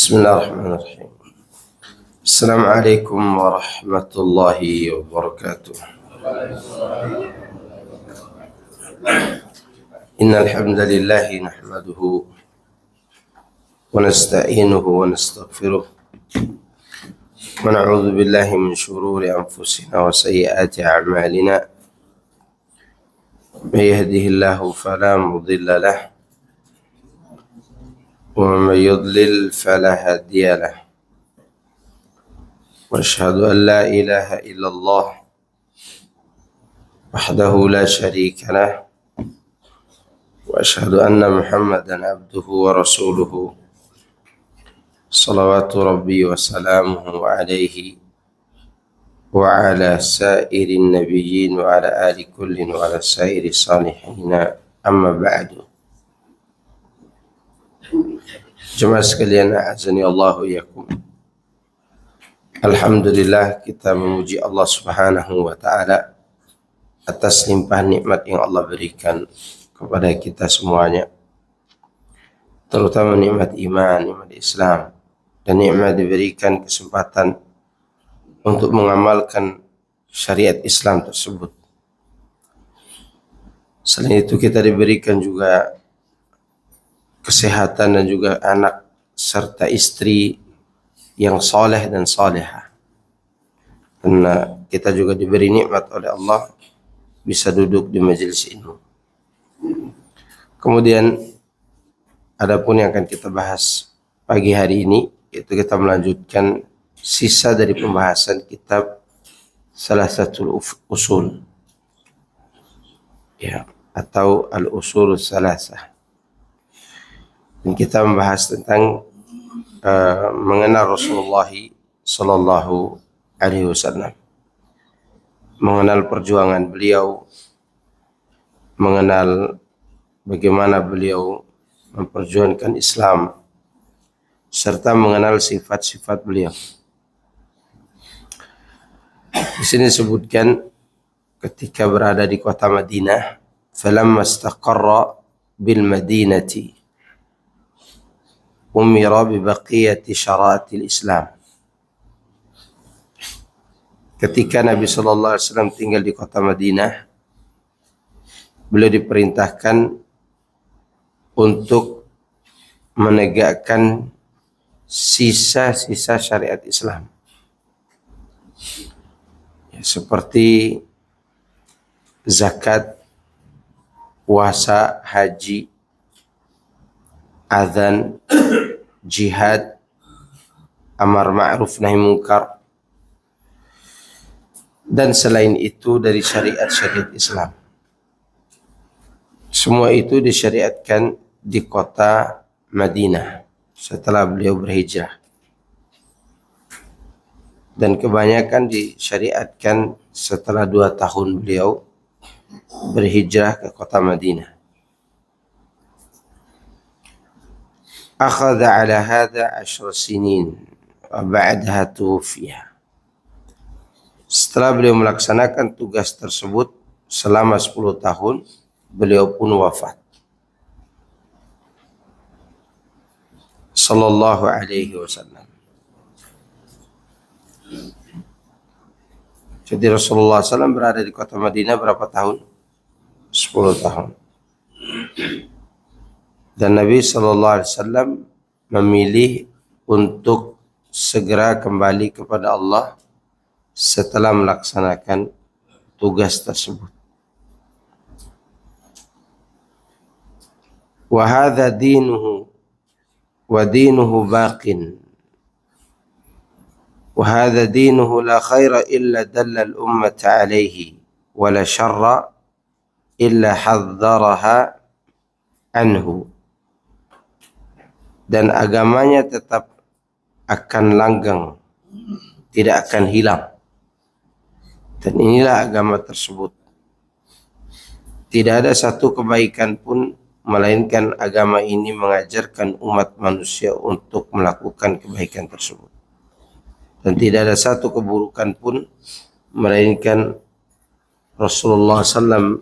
بسم الله الرحمن الرحيم. السلام عليكم ورحمة الله وبركاته. إن الحمد لله نحمده ونستعينه ونستغفره ونعوذ بالله من شرور أنفسنا وسيئات أعمالنا. من يهده الله فلا مضل له ومن يضلل فلا هادي له. وأشهد أن لا إله إلا الله وحده لا شريك له وأشهد أن محمدا عبده ورسوله صلوات ربي وسلامه عليه وعلى سائر النبيين وعلى آل كل وعلى سائر الصالحين. أما بعد. Jemaah sekalian, a'azani Allah iyakum. Alhamdulillah, kita memuji Allah Subhanahu wa taala atas limpahan nikmat yang Allah berikan kepada kita semuanya, terutama nikmat iman, nikmat Islam, dan nikmat diberikan kesempatan untuk mengamalkan syariat Islam tersebut. Selain itu kita diberikan juga kesehatan dan juga anak serta istri yang saleh dan salihah. Karena kita juga diberi nikmat oleh Allah bisa duduk di majelis ini. Kemudian adapun yang akan kita bahas pagi hari ini, yaitu kita melanjutkan sisa dari pembahasan kitab Salasatul Usul, ya, atau Al-Usul Salasah. Dan kita membahas tentang mengenal Rasulullah Sallallahu Alaihi Wasallam, mengenal perjuangan beliau, mengenal bagaimana beliau memperjuangkan Islam, serta mengenal sifat-sifat beliau. Di sini disebutkan ketika berada di kota Madinah, falamma istaqarra bil Madinati umira bi baqiyati syara'atil Islam. Ketika Nabi sallallahu alaihi wasallam tinggal di kota Madinah, beliau diperintahkan untuk menegakkan sisa-sisa syariat Islam, ya, seperti zakat, puasa, haji, azan, jihad, amar ma'ruf nahi munkar, dan selain itu dari syariat-syariat Islam. Semua itu disyariatkan di kota Madinah setelah beliau berhijrah, dan kebanyakan disyariatkan setelah 2 tahun beliau berhijrah ke kota Madinah. Akhadha ala hadha 10 sinin wa ba'daha tuwfiya. Setelah beliau melaksanakan tugas tersebut selama 10 tahun, beliau pun wafat. Sallallahu alaihi wasallam. Jadi Rasulullah SAW berada di kota Madinah berapa tahun? 10 tahun. Dan Nabi SAW memilih untuk segera kembali kepada Allah setelah melaksanakan tugas tersebut. Wa hadha dinuhu wa dinuhu baqin. Wa hadha dinuhu la khaira illa dalla al-ummata alayhi wa la syarra illa hadzaraha anhu. Dan agamanya tetap akan langgeng, tidak akan hilang. Dan inilah agama tersebut. Tidak ada satu kebaikan pun melainkan agama ini mengajarkan umat manusia untuk melakukan kebaikan tersebut. Dan tidak ada satu keburukan pun melainkan Rasulullah SAW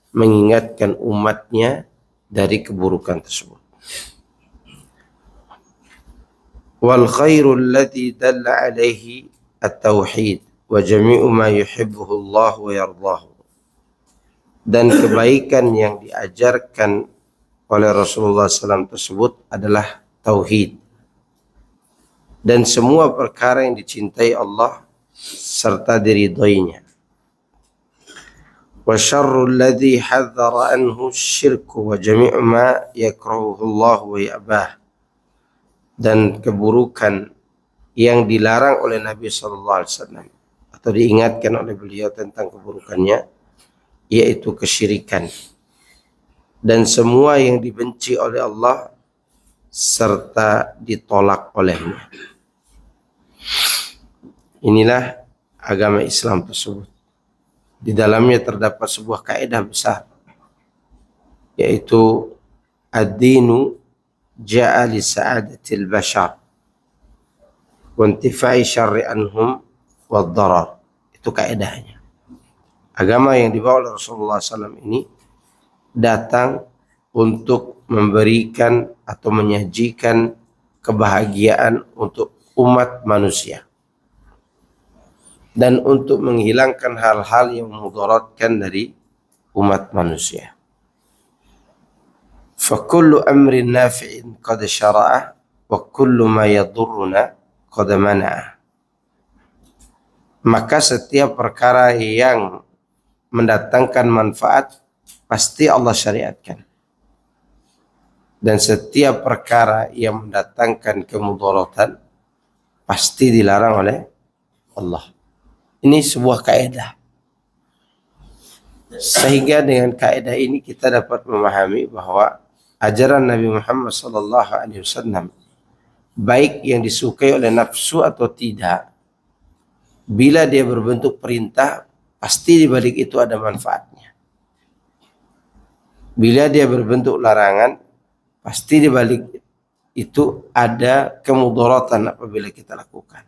mengingatkan umatnya dari keburukan tersebut. wal khairul ladzi dalla alaihi at-tauhid wa jami'u ma yuhibbuhu Allah wa yardahu. Dan kebaikan yang diajarkan oleh Rasulullah SAW tersebut adalah tauhid dan semua perkara yang dicintai Allah serta diridhoinya. Wa syarrul ladzi hadzara anhu syirku wa jami'u ma yakrahuhu Allah wa ya'bah. Dan keburukan yang dilarang oleh Nabi SAW atau diingatkan oleh beliau tentang keburukannya, yaitu kesyirikan dan semua yang dibenci oleh Allah serta ditolak olehnya. Inilah agama Islam tersebut. Di dalamnya terdapat sebuah kaidah besar, yaitu ad-dinu ja'a li sa'adatil bashar wa intifai syarri anhum wad darar. Itu kaidahnya. Agama yang dibawa oleh Rasulullah SAW ini datang untuk memberikan atau menyajikan kebahagiaan untuk umat manusia dan untuk menghilangkan hal-hal yang memudaratkan dari umat manusia. فَكُلُّ أَمْرٍ نَافِعٍ قَدْ شَرَعَهُ وَكُلُّ مَا يَضُرُّنَا قَدْ مَنَعَهُ. Maka setiap perkara yang mendatangkan manfaat pasti Allah syariatkan, dan setiap perkara yang mendatangkan kemudaratan pasti dilarang oleh Allah. Ini sebuah kaidah, sehingga dengan kaidah ini kita dapat memahami bahwa ajaran Nabi Muhammad SAW, baik yang disukai oleh nafsu atau tidak, bila dia berbentuk perintah, pasti di balik itu ada manfaatnya. Bila dia berbentuk larangan, pasti di balik itu ada kemudaratan apabila kita lakukan.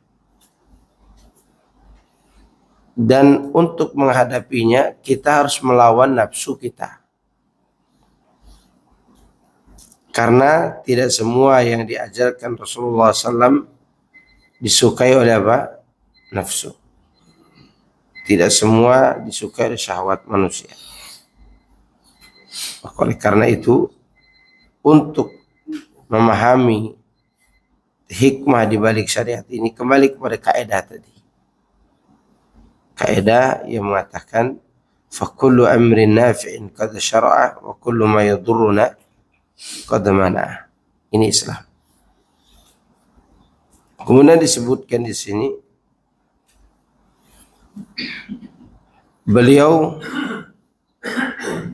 Dan untuk menghadapinya, kita harus melawan nafsu kita. Karena tidak semua yang diajarkan Rasulullah SAW disukai oleh apa? Nafsu. Tidak semua disukai oleh syahwat manusia. Oleh karena itu, untuk memahami hikmah di balik syariat ini, kembali kepada kaidah tadi. Kaidah yang mengatakan فَكُلُّ أَمْرٍ نَافِعٍ قَدْ شَرَعَهُ وَكُلُّ مَا يَضُرُّنَا قَدْ مَنَعَهُ. Ini Islam. Kemudian disebutkan di sini, beliau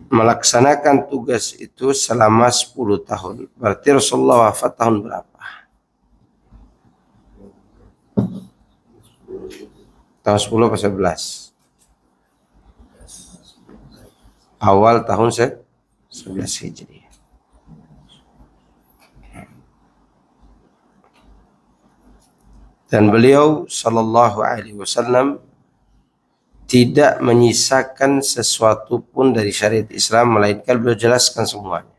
melaksanakan tugas itu selama 10 tahun. Berarti Rasulullah wafat tahun berapa? Tahun 10 atau 11? Awal tahun 11 Hijriah. Dan beliau sallallahu alaihi wasallam tidak menyisakan sesuatu pun dari syariat Islam, melainkan beliau jelaskan semuanya.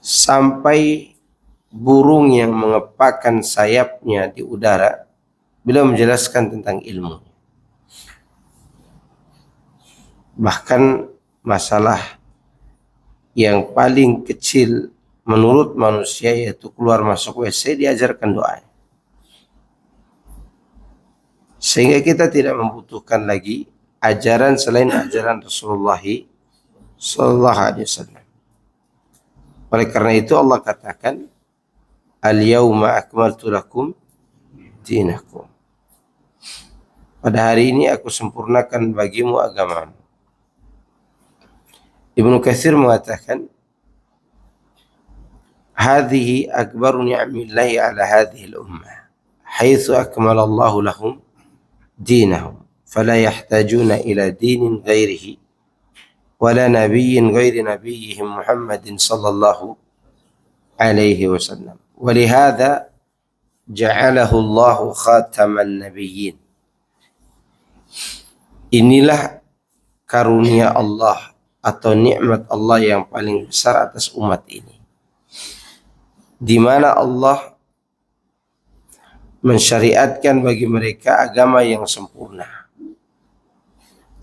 Sampai burung yang mengepakkan sayapnya di udara, beliau menjelaskan tentang ilmu. Bahkan masalah yang paling kecil menurut manusia, yaitu keluar masuk WC, diajarkan doa. Sehingga kita tidak membutuhkan lagi ajaran selain ajaran Rasulullah sallallahu alaihi wasallam. Oleh karena itu Allah katakan, al-yauma akmaltu lakum dinakum. Pada hari ini aku sempurnakan bagimu agamamu. Ibnu Katsir mengatakan, hadhihi akbaru ni'amillahi ala hadhihi al-ummah, haitsu akmala Allahu lahum dinahum, fala yahtajuna ila dinin ghairihi wala nabiyyin ghairi nabiyyihim Muhammadin sallallahu alaihi wasallam. Walihada ja'alahu Allahu khataman nabiyyin. Inilah karunia Allah atau nikmat Allah yang paling besar atas umat ini, di mana Allah mensyariatkan bagi mereka agama yang sempurna.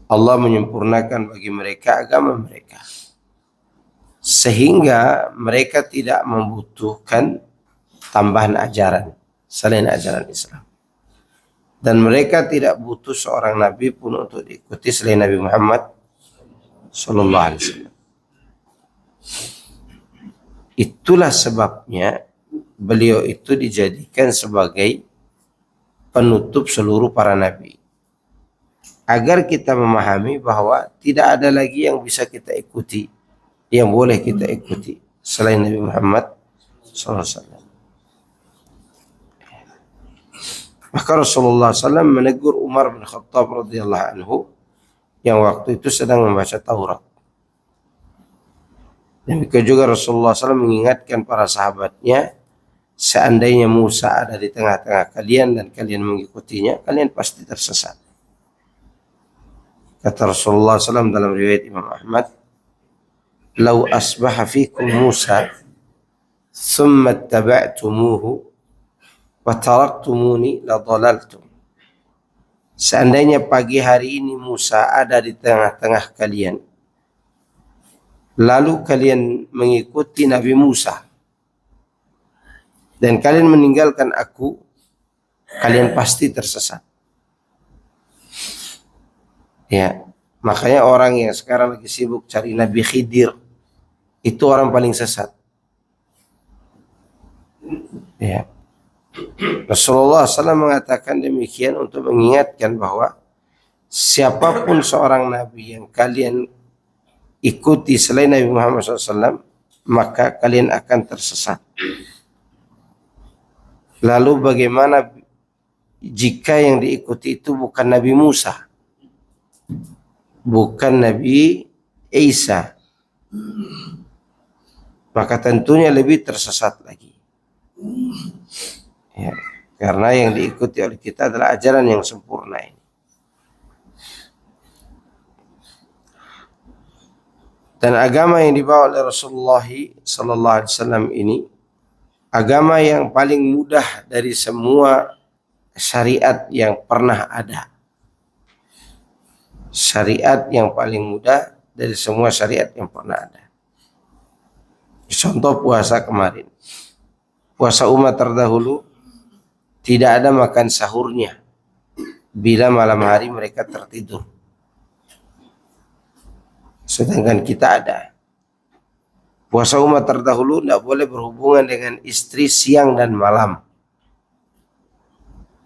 Allah menyempurnakan bagi mereka agama mereka, sehingga mereka tidak membutuhkan tambahan ajaran selain ajaran Islam. Dan mereka tidak butuh seorang nabi pun untuk diikuti selain Nabi Muhammad sallallahu alaihi wasallam. Itulah sebabnya beliau itu dijadikan sebagai penutup seluruh para nabi, agar kita memahami bahwa tidak ada lagi yang bisa kita ikuti, yang boleh kita ikuti selain Nabi Muhammad SAW. Maka Rasulullah SAW menegur Umar bin Khattab radhiyallahu anhu yang waktu itu sedang membaca Taurat. Demikian juga Rasulullah SAW mengingatkan para sahabatnya, seandainya Musa ada di tengah-tengah kalian dan kalian mengikutinya, kalian pasti tersesat. Kata Rasulullah SAW dalam riwayat Imam Ahmad, "Lau asbaha fikum Musa, thumma ittaba'tumuhu, wa taraktumuni la dhalaltum." Seandainya pagi hari ini Musa ada di tengah-tengah kalian, lalu kalian mengikuti Nabi Musa dan kalian meninggalkan aku, kalian pasti tersesat. Ya, makanya orang yang sekarang lagi sibuk cari Nabi Khidir, itu orang paling sesat. Ya. Rasulullah SAW mengatakan demikian untuk mengingatkan bahwa siapapun seorang nabi yang kalian ikuti selain Nabi Muhammad SAW, maka kalian akan tersesat. Lalu bagaimana jika yang diikuti itu bukan Nabi Musa, bukan Nabi Isa, maka tentunya lebih tersesat lagi. Ya, karena yang diikuti oleh kita adalah ajaran yang sempurna ini. Dan agama yang dibawa oleh Rasulullah sallallahu alaihi wasallam ini agama yang paling mudah dari semua syariat yang pernah ada. Syariat yang paling mudah dari semua syariat yang pernah ada. Contoh puasa kemarin. Puasa umat terdahulu tidak ada makan sahurnya bila malam hari mereka tertidur. Sedangkan kita ada. Puasa umat terdahulu tidak boleh berhubungan dengan istri siang dan malam.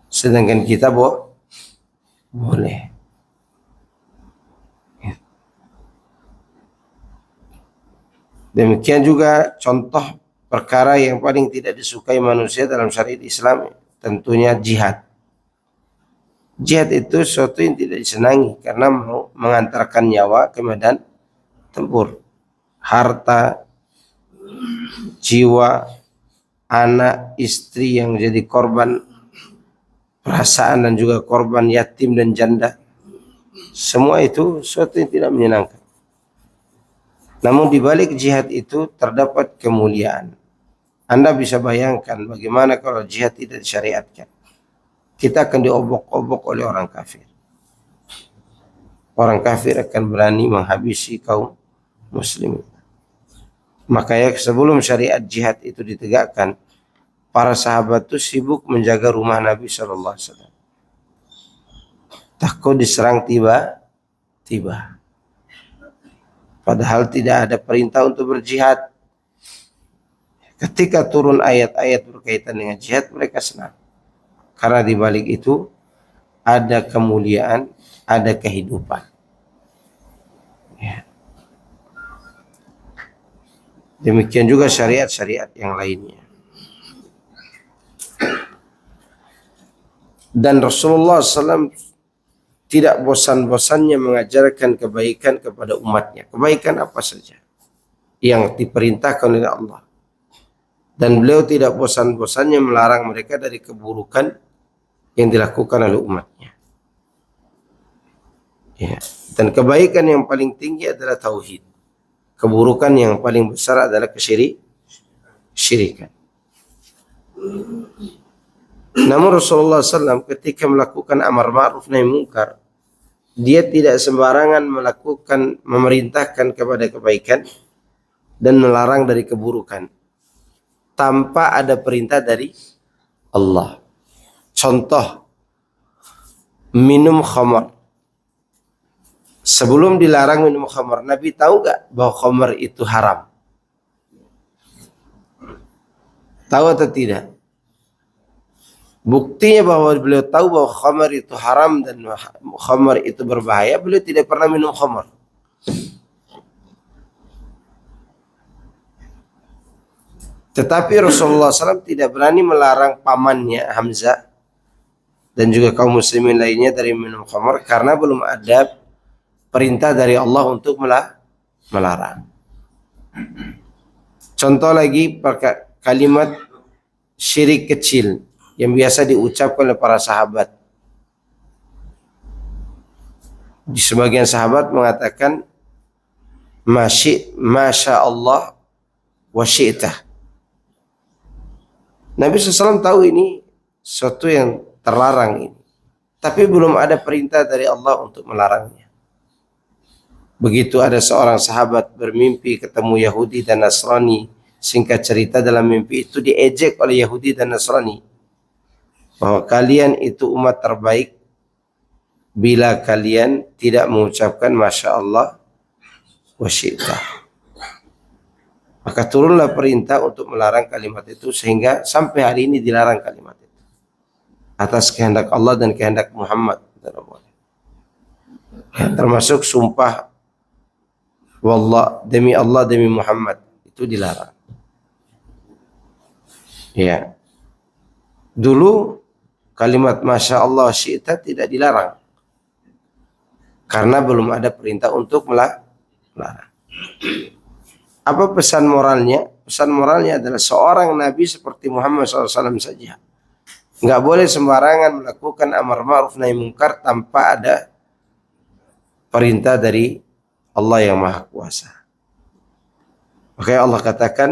Sedangkan kita boleh. Demikian juga contoh perkara yang paling tidak disukai manusia dalam syariat Islam, tentunya jihad. Jihad itu sesuatu yang tidak disenangi karena mau mengantarkan nyawa ke medan tempur. Harta, jiwa, anak, istri yang jadi korban, perasaan dan juga korban yatim dan janda. Semua itu sesuatu yang tidak menyenangkan. Namun di balik jihad itu terdapat kemuliaan. Anda bisa bayangkan bagaimana kalau jihad tidak disyariatkan. Kita akan diobok-obok oleh orang kafir. Orang kafir akan berani menghabisi kaum muslimin. Makanya sebelum syariat jihad itu ditegakkan, para sahabat itu sibuk menjaga rumah Nabi SAW. Takut diserang tiba-tiba. Padahal tidak ada perintah untuk berjihad. Ketika turun ayat-ayat berkaitan dengan jihad, mereka senang. Karena di balik itu ada kemuliaan, ada kehidupan. Ya. Demikian juga syariat-syariat yang lainnya. Dan Rasulullah SAW tidak bosan-bosannya mengajarkan kebaikan kepada umatnya. Kebaikan apa saja yang diperintahkan oleh Allah. Dan beliau tidak bosan-bosannya melarang mereka dari keburukan yang dilakukan oleh umatnya. Ya. Dan kebaikan yang paling tinggi adalah tauhid. Keburukan yang paling besar adalah kesyirikan. Namun Rasulullah SAW ketika melakukan amar ma'ruf nahi munkar, dia tidak sembarangan melakukan, memerintahkan kepada kebaikan dan melarang dari keburukan tanpa ada perintah dari Allah. Contoh, minum khamar. Sebelum dilarang minum khamar, Nabi tahu gak bahwa khamar itu haram? Tahu atau tidak? Buktinya bahwa beliau tahu bahwa khamar itu haram dan khamar itu berbahaya, beliau tidak pernah minum khamar. Tetapi Rasulullah SAW tidak berani melarang pamannya Hamzah dan juga kaum muslimin lainnya dari minum khamar karena belum ada perintah dari Allah untuk melarang. Contoh lagi kalimat syirik kecil yang biasa diucapkan oleh para sahabat. Di sebagian sahabat mengatakan Masya Allah wa syi'tah. Nabi SAW tahu ini sesuatu yang terlarang ini, tapi belum ada perintah dari Allah untuk melarangnya. Begitu ada seorang sahabat bermimpi ketemu Yahudi dan Nasrani, singkat cerita dalam mimpi itu diejek oleh Yahudi dan Nasrani bahwa kalian itu umat terbaik bila kalian tidak mengucapkan Masya Allah wa syi'tah. Maka turunlah perintah untuk melarang kalimat itu sehingga sampai hari ini dilarang kalimat itu atas kehendak Allah dan kehendak Muhammad. Termasuk sumpah wallah, demi Allah demi Muhammad, itu dilarang. Ya. Dulu kalimat Masya Allah syi'ta tidak dilarang karena belum ada perintah untuk melarang. Apa pesan moralnya? Pesan moralnya adalah seorang Nabi seperti Muhammad SAW saja nggak boleh sembarangan melakukan amar ma'ruf nahi munkar tanpa ada perintah dari Allah yang Maha Kuasa. Makanya Allah katakan,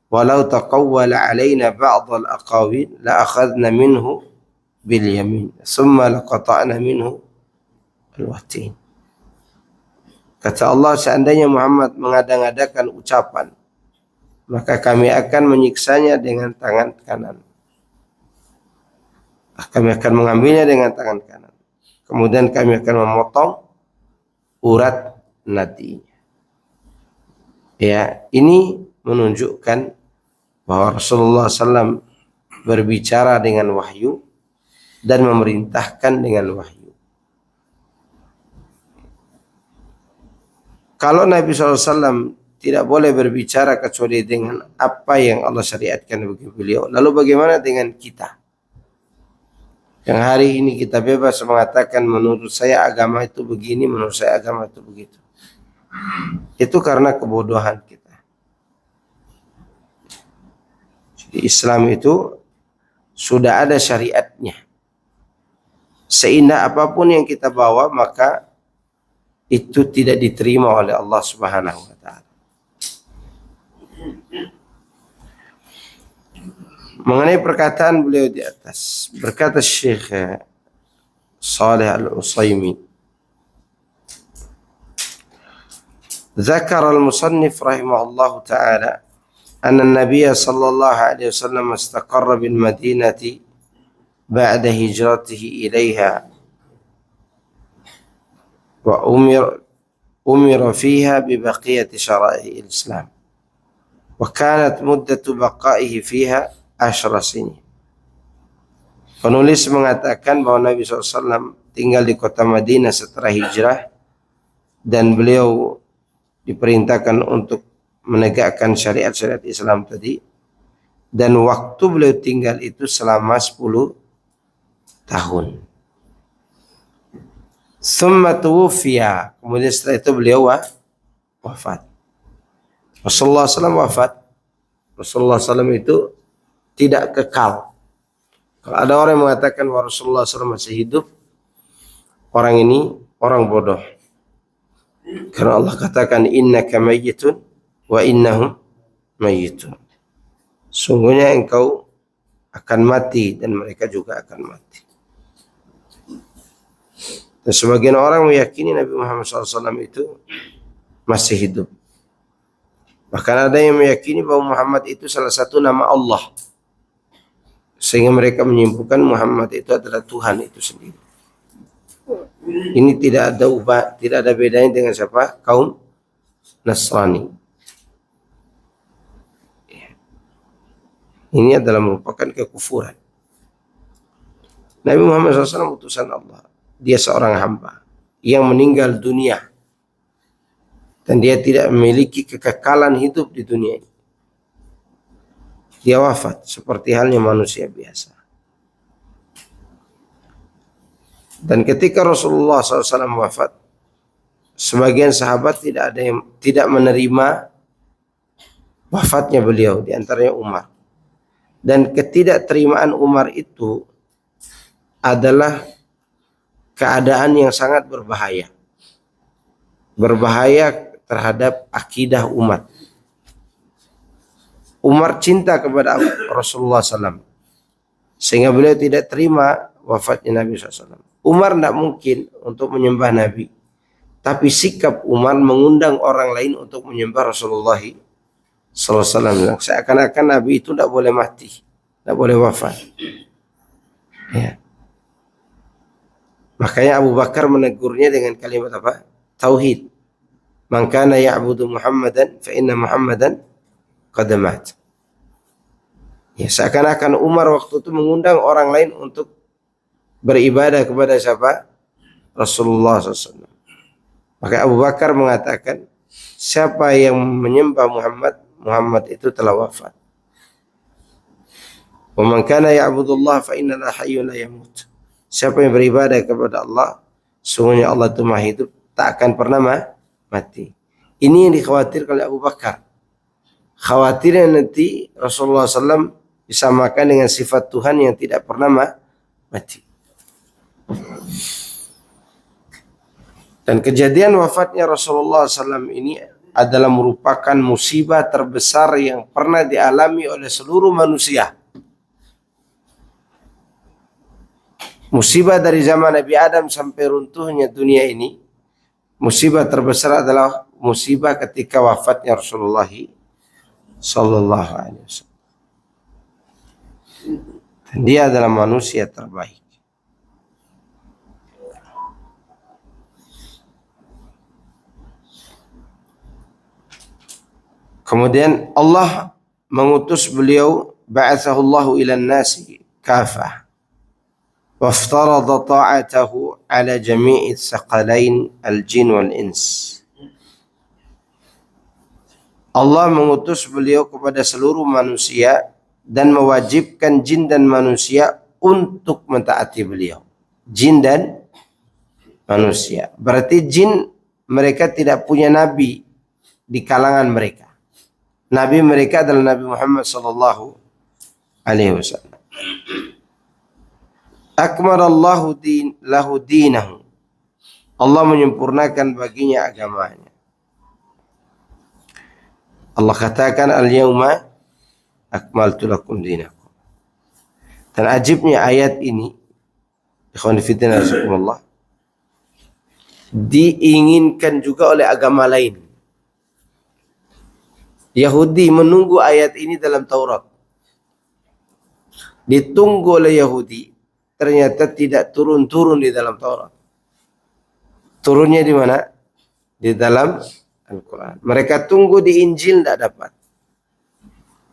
walau taqawwala alaina ba'dal aqawil la akhadna minhu bil yamin thumma laqata'na minhu al-watin. Kata Allah, seandainya Muhammad mengada-ngadakan ucapan, maka kami akan menyiksanya dengan tangan kanan. Kami akan mengambilnya dengan tangan kanan. Kemudian kami akan memotong urat nadinya. Ya, ini menunjukkan bahwa Rasulullah SAW berbicara dengan wahyu dan memerintahkan dengan wahyu. Kalau Nabi SAW tidak boleh berbicara kecuali dengan apa yang Allah syariatkan bagi beliau, lalu bagaimana dengan kita? Yang hari ini kita bebas mengatakan menurut saya agama itu begini, menurut saya agama itu begitu. Itu karena kebodohan kita. Jadi Islam itu sudah ada syariatnya. Seindah apapun yang kita bawa, maka itu tidak diterima oleh Allah Subhanahu wa taala. Mengenai perkataan beliau di atas, berkata Syekh Saleh Al-Utsaimin, ذكر المصنف رحمه الله تعالى أن النبي صلى الله عليه وسلم استقر بالمدينة بعد هجرته إليها وأمر فيها ببقية شرائع الإسلام وكانت مدة بقائه فيها 10 سنين. Penulis mengatakan bahwa Nabi SAW tinggal di kota Madinah setelah hijrah dan beliau diperintahkan untuk menegakkan syariat-syariat Islam tadi, dan waktu beliau tinggal itu selama 10 tahun. Summa tuwfiya, kemudian setelah itu beliau wafat. Rasulullah SAW wafat. Rasulullah SAW itu tidak kekal. Kalau ada orang yang mengatakan bahwa Rasulullah SAW masih hidup, orang ini orang bodoh. Karena Allah katakan innaka mayyitun wa innahum mayyitun. Sungguhnya engkau akan mati dan mereka juga akan mati. Dan sebagian orang meyakini Nabi Muhammad SAW itu masih hidup. Bahkan ada yang meyakini bahwa Muhammad itu salah satu nama Allah, sehingga mereka menyimpulkan Muhammad itu adalah Tuhan itu sendiri. Ini tidak ada bedanya dengan siapa? Kaum Nasrani. Ini adalah merupakan kekufuran. Nabi Muhammad SAW utusan Allah. Dia seorang hamba yang meninggal dunia. Dan dia tidak memiliki kekekalan hidup di dunia ini. Dia wafat seperti halnya manusia biasa. Dan ketika Rasulullah SAW wafat, sebagian sahabat tidak ada yang tidak menerima wafatnya beliau, di antaranya Umar. Dan ketidakterimaan Umar itu adalah keadaan yang sangat berbahaya. Berbahaya terhadap akidah umat. Umar cinta kepada Rasulullah SAW, sehingga beliau tidak terima wafatnya Nabi SAW. Umar tidak mungkin untuk menyembah Nabi, tapi sikap Umar mengundang orang lain untuk menyembah Rasulullah SAW. Seakan-akan Nabi itu tidak boleh mati, tidak boleh wafat. Ya. Makanya Abu Bakar menegurnya dengan kalimat apa? Tauhid. Man kana ya'budu Muhammadan fa inna Muhammadan qad mat. Ya, seakan-akan Umar waktu itu mengundang orang lain untuk beribadah kepada siapa? Rasulullah SAW. Maka Abu Bakar mengatakan, siapa yang menyembah Muhammad, Muhammad itu telah wafat. Wa man kana ya'budullah fa inna la hayyun la yamut. Siapa yang beribadah kepada Allah, sungguhnya Allah itu maha hidup, tak akan pernah mati. Ini yang dikhawatirkan oleh Abu Bakar. Khawatirnya nanti Rasulullah SAW disamakan dengan sifat Tuhan yang tidak pernah mati. Dan kejadian wafatnya Rasulullah SAW ini adalah merupakan musibah terbesar yang pernah dialami oleh seluruh manusia. Musibah dari zaman Nabi Adam sampai runtuhnya dunia ini, musibah terbesar adalah musibah ketika wafatnya Rasulullah Sallallahu Alaihi Wasallam. Dan dia adalah manusia terbaik. Kemudian Allah mengutus beliau, ba'athahullahu ilan nasi kafah. Waftarada ta'atahu ala jami'i tsaqalain al-jin wal-ins. Allah mengutus beliau kepada seluruh manusia dan mewajibkan jin dan manusia untuk mentaati beliau. Jin dan manusia. Berarti jin mereka tidak punya nabi di kalangan mereka. Nabi mereka adalah Nabi Muhammad sallallahu alaihi wasallam. Akmalallahu lahu dinahu. Allah menyempurnakan baginya agamanya. Allah katakan al-yawma akmaltu lakum dinakum. Dan ajibnya ayat ini, ikhwan fillah rahimakumullah, diinginkan juga oleh agama lain. Yahudi menunggu ayat ini dalam Taurat. Ditunggu oleh Yahudi, ternyata tidak turun-turun di dalam Taurat. Turunnya di mana? Di dalam Al-Quran. Mereka tunggu di Injil, tidak dapat.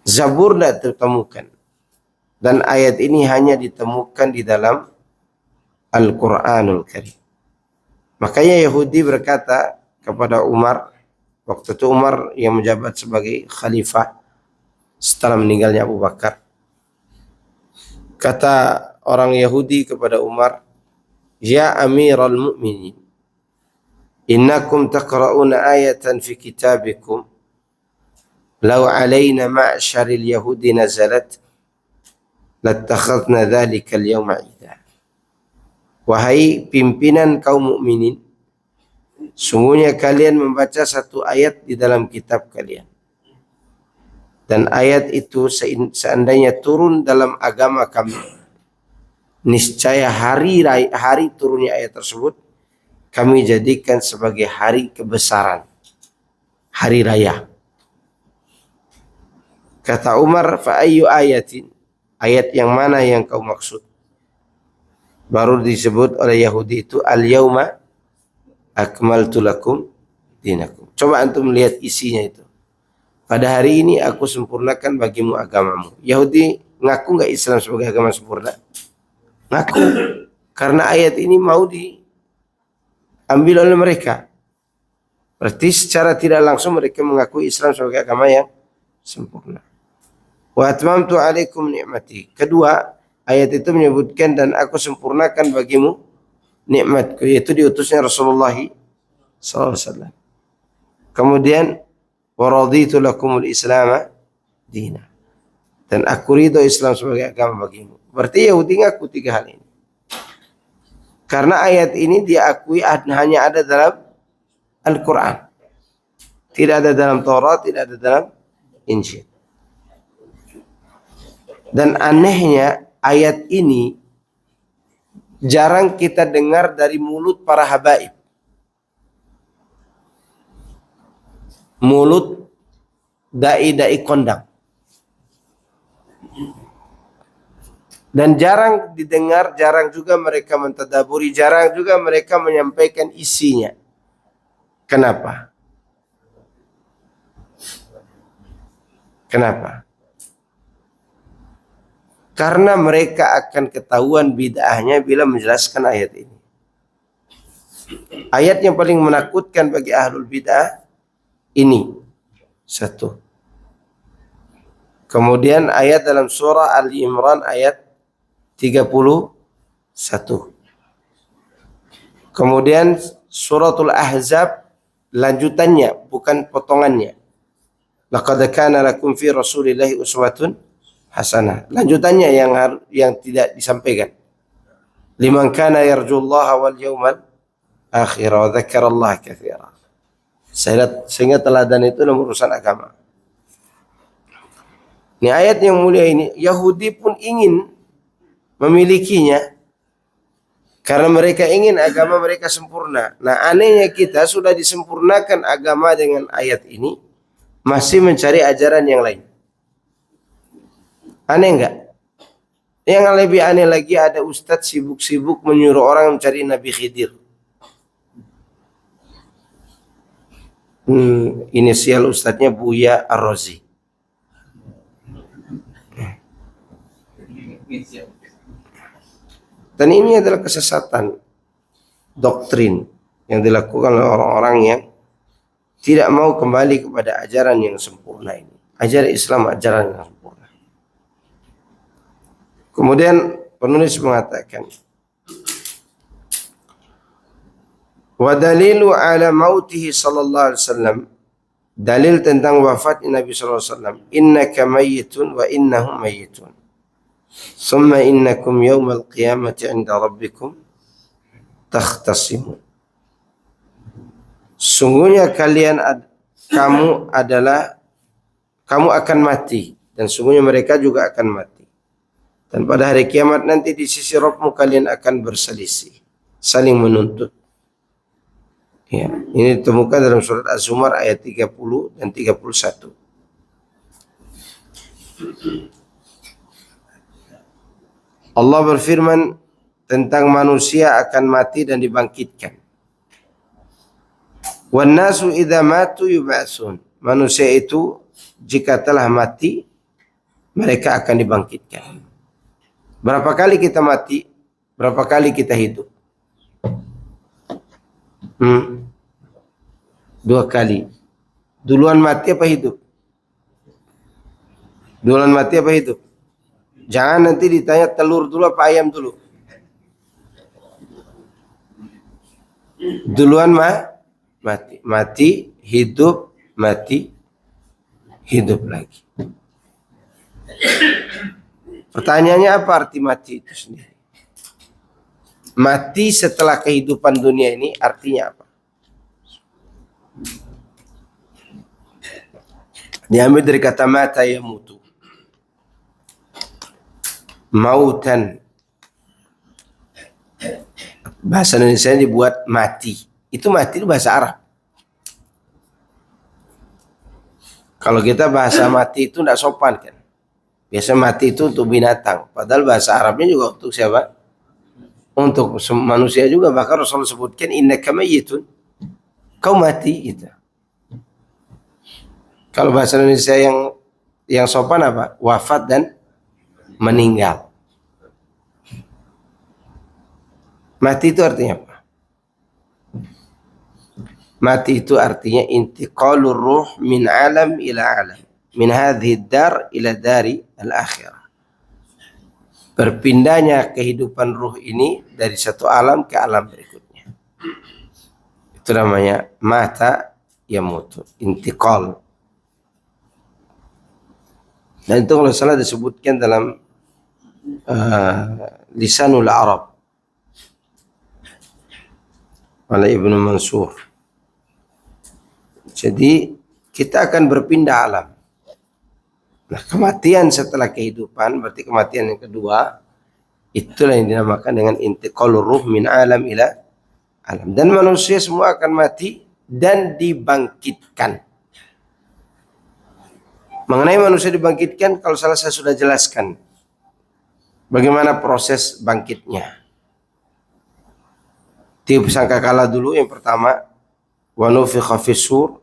Zabur tidak ditemukan. Dan ayat ini hanya ditemukan di dalam Al-Quranul Karim. Makanya Yahudi berkata kepada Umar, waktu itu Umar yang menjabat sebagai khalifah setelah meninggalnya Abu Bakar. Kata orang Yahudi kepada Umar, "Ya Amiral Mu'minin, innakum taqra'una ayatan fi kitabikum law 'alaina ma'syaril yahudi nazalat lattakhadna dzalika al-yawma 'ida." Wahai pimpinan kaum mukminin, sungguhnya kalian membaca satu ayat di dalam kitab kalian. Dan ayat itu seandainya turun dalam agama kami, niscaya hari turunnya ayat tersebut kami jadikan sebagai hari kebesaran, hari raya. Kata Umar, fa ayyu ayatin, ayat yang mana yang kau maksud? Baru disebut oleh Yahudi itu al-yauma akmaltu lakum dinakum. Coba antum lihat isinya itu. Pada hari ini aku sempurnakan bagimu agamamu. Yahudi ngaku nggak Islam sebagai agama sempurna? Ngaku. Karena ayat ini mau diambil oleh mereka. Berarti secara tidak langsung mereka mengakui Islam sebagai agama yang sempurna. Wa atmamtu alaikum ni'mati. Kedua, ayat itu menyebutkan dan aku sempurnakan bagimu nikmatku, yaitu diutusnya Rasulullah SAW. Kemudian waraditu lakumul Islam dina, dan aku ridho Islam sebagai agama bagimu. Berarti Yahudi ngaku tiga hal ini. Karena ayat ini diakui hanya ada dalam Al-Quran, tidak ada dalam Taurat, tidak ada dalam Injil. Dan anehnya ayat ini jarang kita dengar dari mulut para habaib, mulut dai-dai kondang. Dan jarang didengar, jarang juga mereka mentadaburi, jarang juga mereka menyampaikan isinya. Kenapa? Kenapa? Karena mereka akan ketahuan bid'ahnya bila menjelaskan ayat ini. Ayat yang paling menakutkan bagi ahlul bid'ah ini. Satu. Kemudian ayat dalam surah Ali Imran ayat 31. Kemudian suratul Ahzab lanjutannya, bukan potongannya. Laqad kana lakum fi Rasulillahi uswatun hasanah. Lanjutannya yang tidak disampaikan. Liman kana yarjullaha wal yawmal akhir wa dzakarallaha katsira. Sehingga teladan itu dalam urusan agama. Ini ayat yang mulia ini, Yahudi pun ingin memilikinya karena mereka ingin agama mereka sempurna. Nah, anehnya kita sudah disempurnakan agama dengan ayat ini, masih mencari ajaran yang lain. Aneh enggak? Yang lebih aneh lagi, ada ustadz sibuk-sibuk menyuruh orang mencari Nabi Khidir. Inisial ustadznya Buya Ar-Razi. Dan ini adalah kesesatan doktrin yang dilakukan oleh orang-orang yang tidak mau kembali kepada ajaran yang sempurna ini. Ajaran Islam, ajaran yang sempurna. Kemudian penulis mengatakan, wa dalilu ala mautihi sallallahu alaihi wasallam, dalil tentang wafat Nabi sallallahu alaihi wasallam, innaka mayyitun wa innahum mayyitun. Summa innakum yawmal qiyamati 'inda rabbikum takhtasimun. Sungguhnya kamu akan mati, dan sungguhnya mereka juga akan mati. Dan pada hari kiamat nanti di sisi Rabbmu kalian akan berselisih, saling menuntut. Ya, ini ditemukan dalam surat Az-Zumar ayat 30 dan 31. Allah berfirman tentang manusia akan mati dan dibangkitkan. Wan nasu idza matu yub'atsun. Manusia itu jika telah mati mereka akan dibangkitkan. Berapa kali kita mati? Berapa kali kita hidup? 2 kali. Duluan mati apa hidup? Duluan mati apa hidup? Jangan nanti ditanya telur dulu apa ayam dulu. Duluan mati. Mati, hidup, mati, hidup lagi. Pertanyaannya apa arti mati itu sendiri? Mati setelah kehidupan dunia ini artinya apa? Diambil dari kata mata yamutu. Mautan. Bahasa Indonesia dibuat mati. Itu mati itu bahasa Arab. Kalau kita bahasa mati itu tidak sopan kan. Biasa mati itu untuk binatang. Padahal bahasa Arabnya juga untuk siapa? Untuk manusia juga. Bahkan Rasulullah sebutkan innaka mayyitun. Kau mati gitu. Kalau bahasa Indonesia yang sopan apa? Wafat dan meninggal. Mati itu artinya apa? Mati itu artinya intiqalur ruh min alam ila alam. Min hadhihi dar ila dari al-akhirah. Berpindahnya kehidupan ruh ini dari satu alam ke alam berikutnya. Itu namanya mata yamutu, intiqal. Dan itu kalau salah disebutkan dalam Lisanul Arab oleh Ibnu Mansur. Jadi kita akan berpindah alam. Nah, kematian setelah kehidupan berarti kematian yang kedua, itulah yang dinamakan dengan intiqalur ruh min alam ila alam. Dan manusia semua akan mati dan dibangkitkan. Mengenai manusia dibangkitkan, kalau salah saya sudah jelaskan bagaimana proses bangkitnya. Tiup sangkakala dulu yang pertama, wa nufikha fis-sur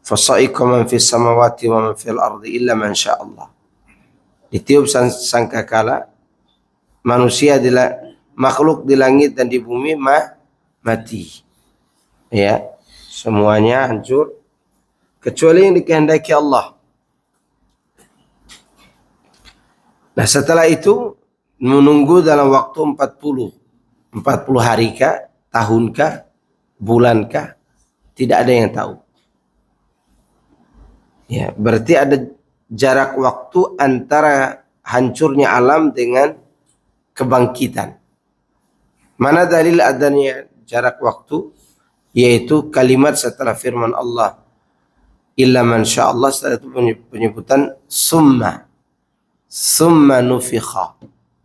fasa'iqa man fis samawati wa man fil ardi illa man syaa Allah. Ditiup sangkakala, manusia makhluk di langit dan di bumi mati. Ya, semuanya hancur kecuali yang dikehendaki Allah. Nah, setelah itu menunggu dalam waktu 40 hari kah, tahun kah, bulan kah, tidak ada yang tahu. Ya, berarti ada jarak waktu antara hancurnya alam dengan kebangkitan. Mana dalil adanya jarak waktu? Yaitu kalimat setelah firman Allah, illa man syaa Allah, setelah itu penyebutan summa nufikha.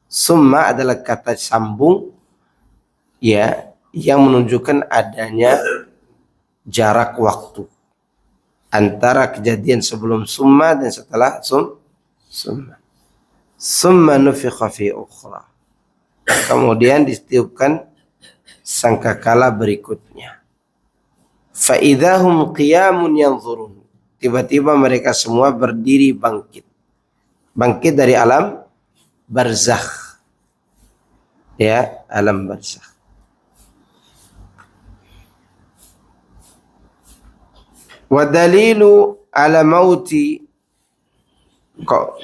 Summa adalah kata sambung ya yang menunjukkan adanya jarak waktu antara kejadian sebelum summa dan setelah summa. Summa nufikha fi ukhra. Kemudian ditiupkan sangkakala berikutnya. Fa idzahum qiyamun yanzurun. Tiba-tiba mereka semua berdiri bangkit. Bangkit dari alam barzakh. Ya, alam barzakh. Wa dalilu ala mauti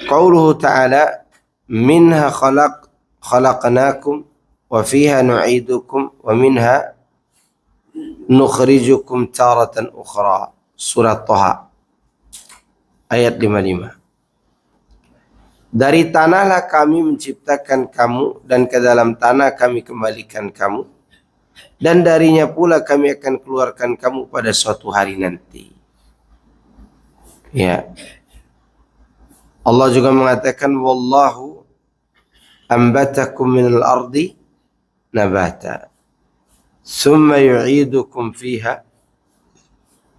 qauluhu ta'ala minha khalaqnakum wa fiha nu'idukum wa minha nukhrijukum taratan ukhra. Surat Thaha ayat 55. Dari tanahlah kami menciptakan kamu dan ke dalam tanah kami kembalikan kamu, dan darinya pula kami akan keluarkan kamu pada suatu hari nanti. Ya. Allah juga mengatakan wallahu ambatakum minal ardi nabata summa yu'idukum fiha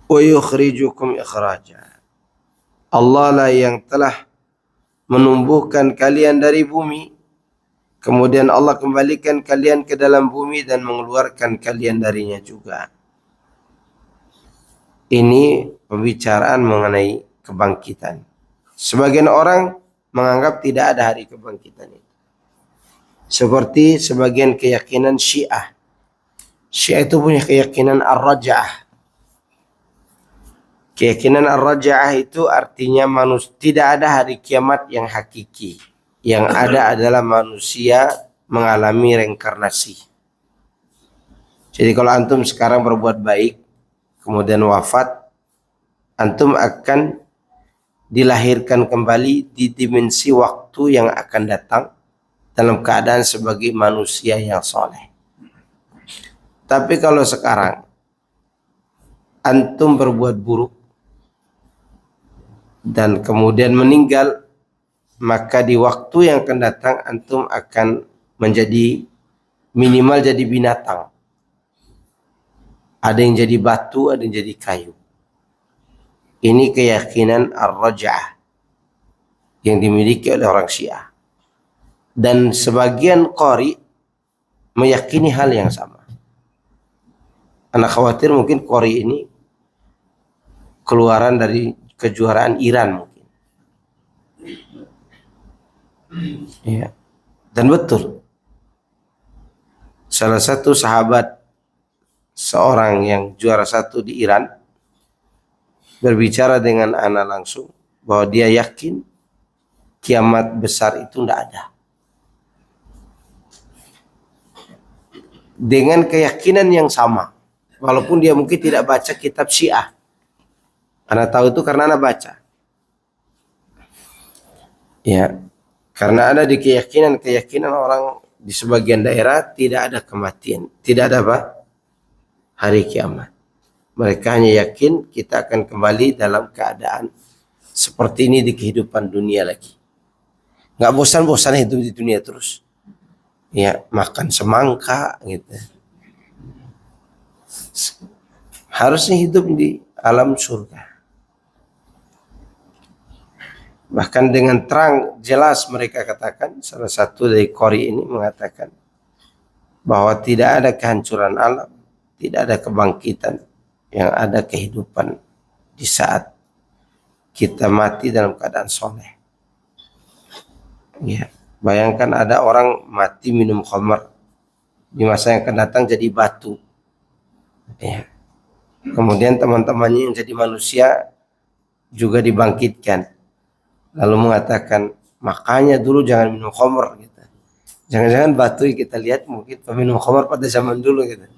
wa yukhrijukum ikhraja. Allah lah yang telah menumbuhkan kalian dari bumi, kemudian Allah kembalikan kalian ke dalam bumi dan mengeluarkan kalian darinya juga. Ini pembicaraan mengenai kebangkitan. Sebagian orang menganggap tidak ada hari kebangkitan itu. Seperti sebagian keyakinan Syiah. Syiah itu punya keyakinan Ar-Raja'ah. Keyakinan Ar-Raja'ah itu artinya tidak ada hari kiamat yang hakiki. Yang ada adalah manusia mengalami reinkarnasi. Jadi kalau antum sekarang berbuat baik, kemudian wafat, antum akan dilahirkan kembali di dimensi waktu yang akan datang dalam keadaan sebagai manusia yang soleh. Tapi kalau sekarang antum berbuat buruk, dan kemudian meninggal, maka di waktu yang akan datang antum akan menjadi minimal jadi binatang. Ada yang jadi batu, ada yang jadi kayu. Ini keyakinan ar-raj'ah yang dimiliki oleh orang Syiah. Dan sebagian qari meyakini hal yang sama. Anak khawatir mungkin qari ini keluaran dari kejuaraan Iran mungkin. Ya. Dan betul. Salah satu sahabat seorang yang juara satu di Iran berbicara dengan ana langsung bahwa dia yakin kiamat besar itu tidak ada. Dengan keyakinan yang sama, walaupun dia mungkin tidak baca kitab Syiah. Ana tahu itu karena ana baca. Ya, karena ada di keyakinan orang di sebagian daerah tidak ada kematian, tidak ada apa? Hari kiamat. Mereka hanya yakin kita akan kembali dalam keadaan seperti ini di kehidupan dunia lagi. Nggak bosan-bosan hidup di dunia terus. Ya, makan semangka gitu. Harusnya hidup di alam surga. Bahkan dengan terang jelas mereka katakan, salah satu dari qari ini mengatakan bahwa tidak ada kehancuran alam, tidak ada kebangkitan, yang ada kehidupan di saat kita mati dalam keadaan soleh. Ya, bayangkan ada orang mati minum khamar, di masa yang akan datang jadi batu. Ya. Kemudian teman-temannya yang jadi manusia juga dibangkitkan. Lalu mengatakan, makanya dulu jangan minum khamar gitu. Jangan-jangan batu yang kita lihat mungkin peminum khamar pada zaman dulu gitu.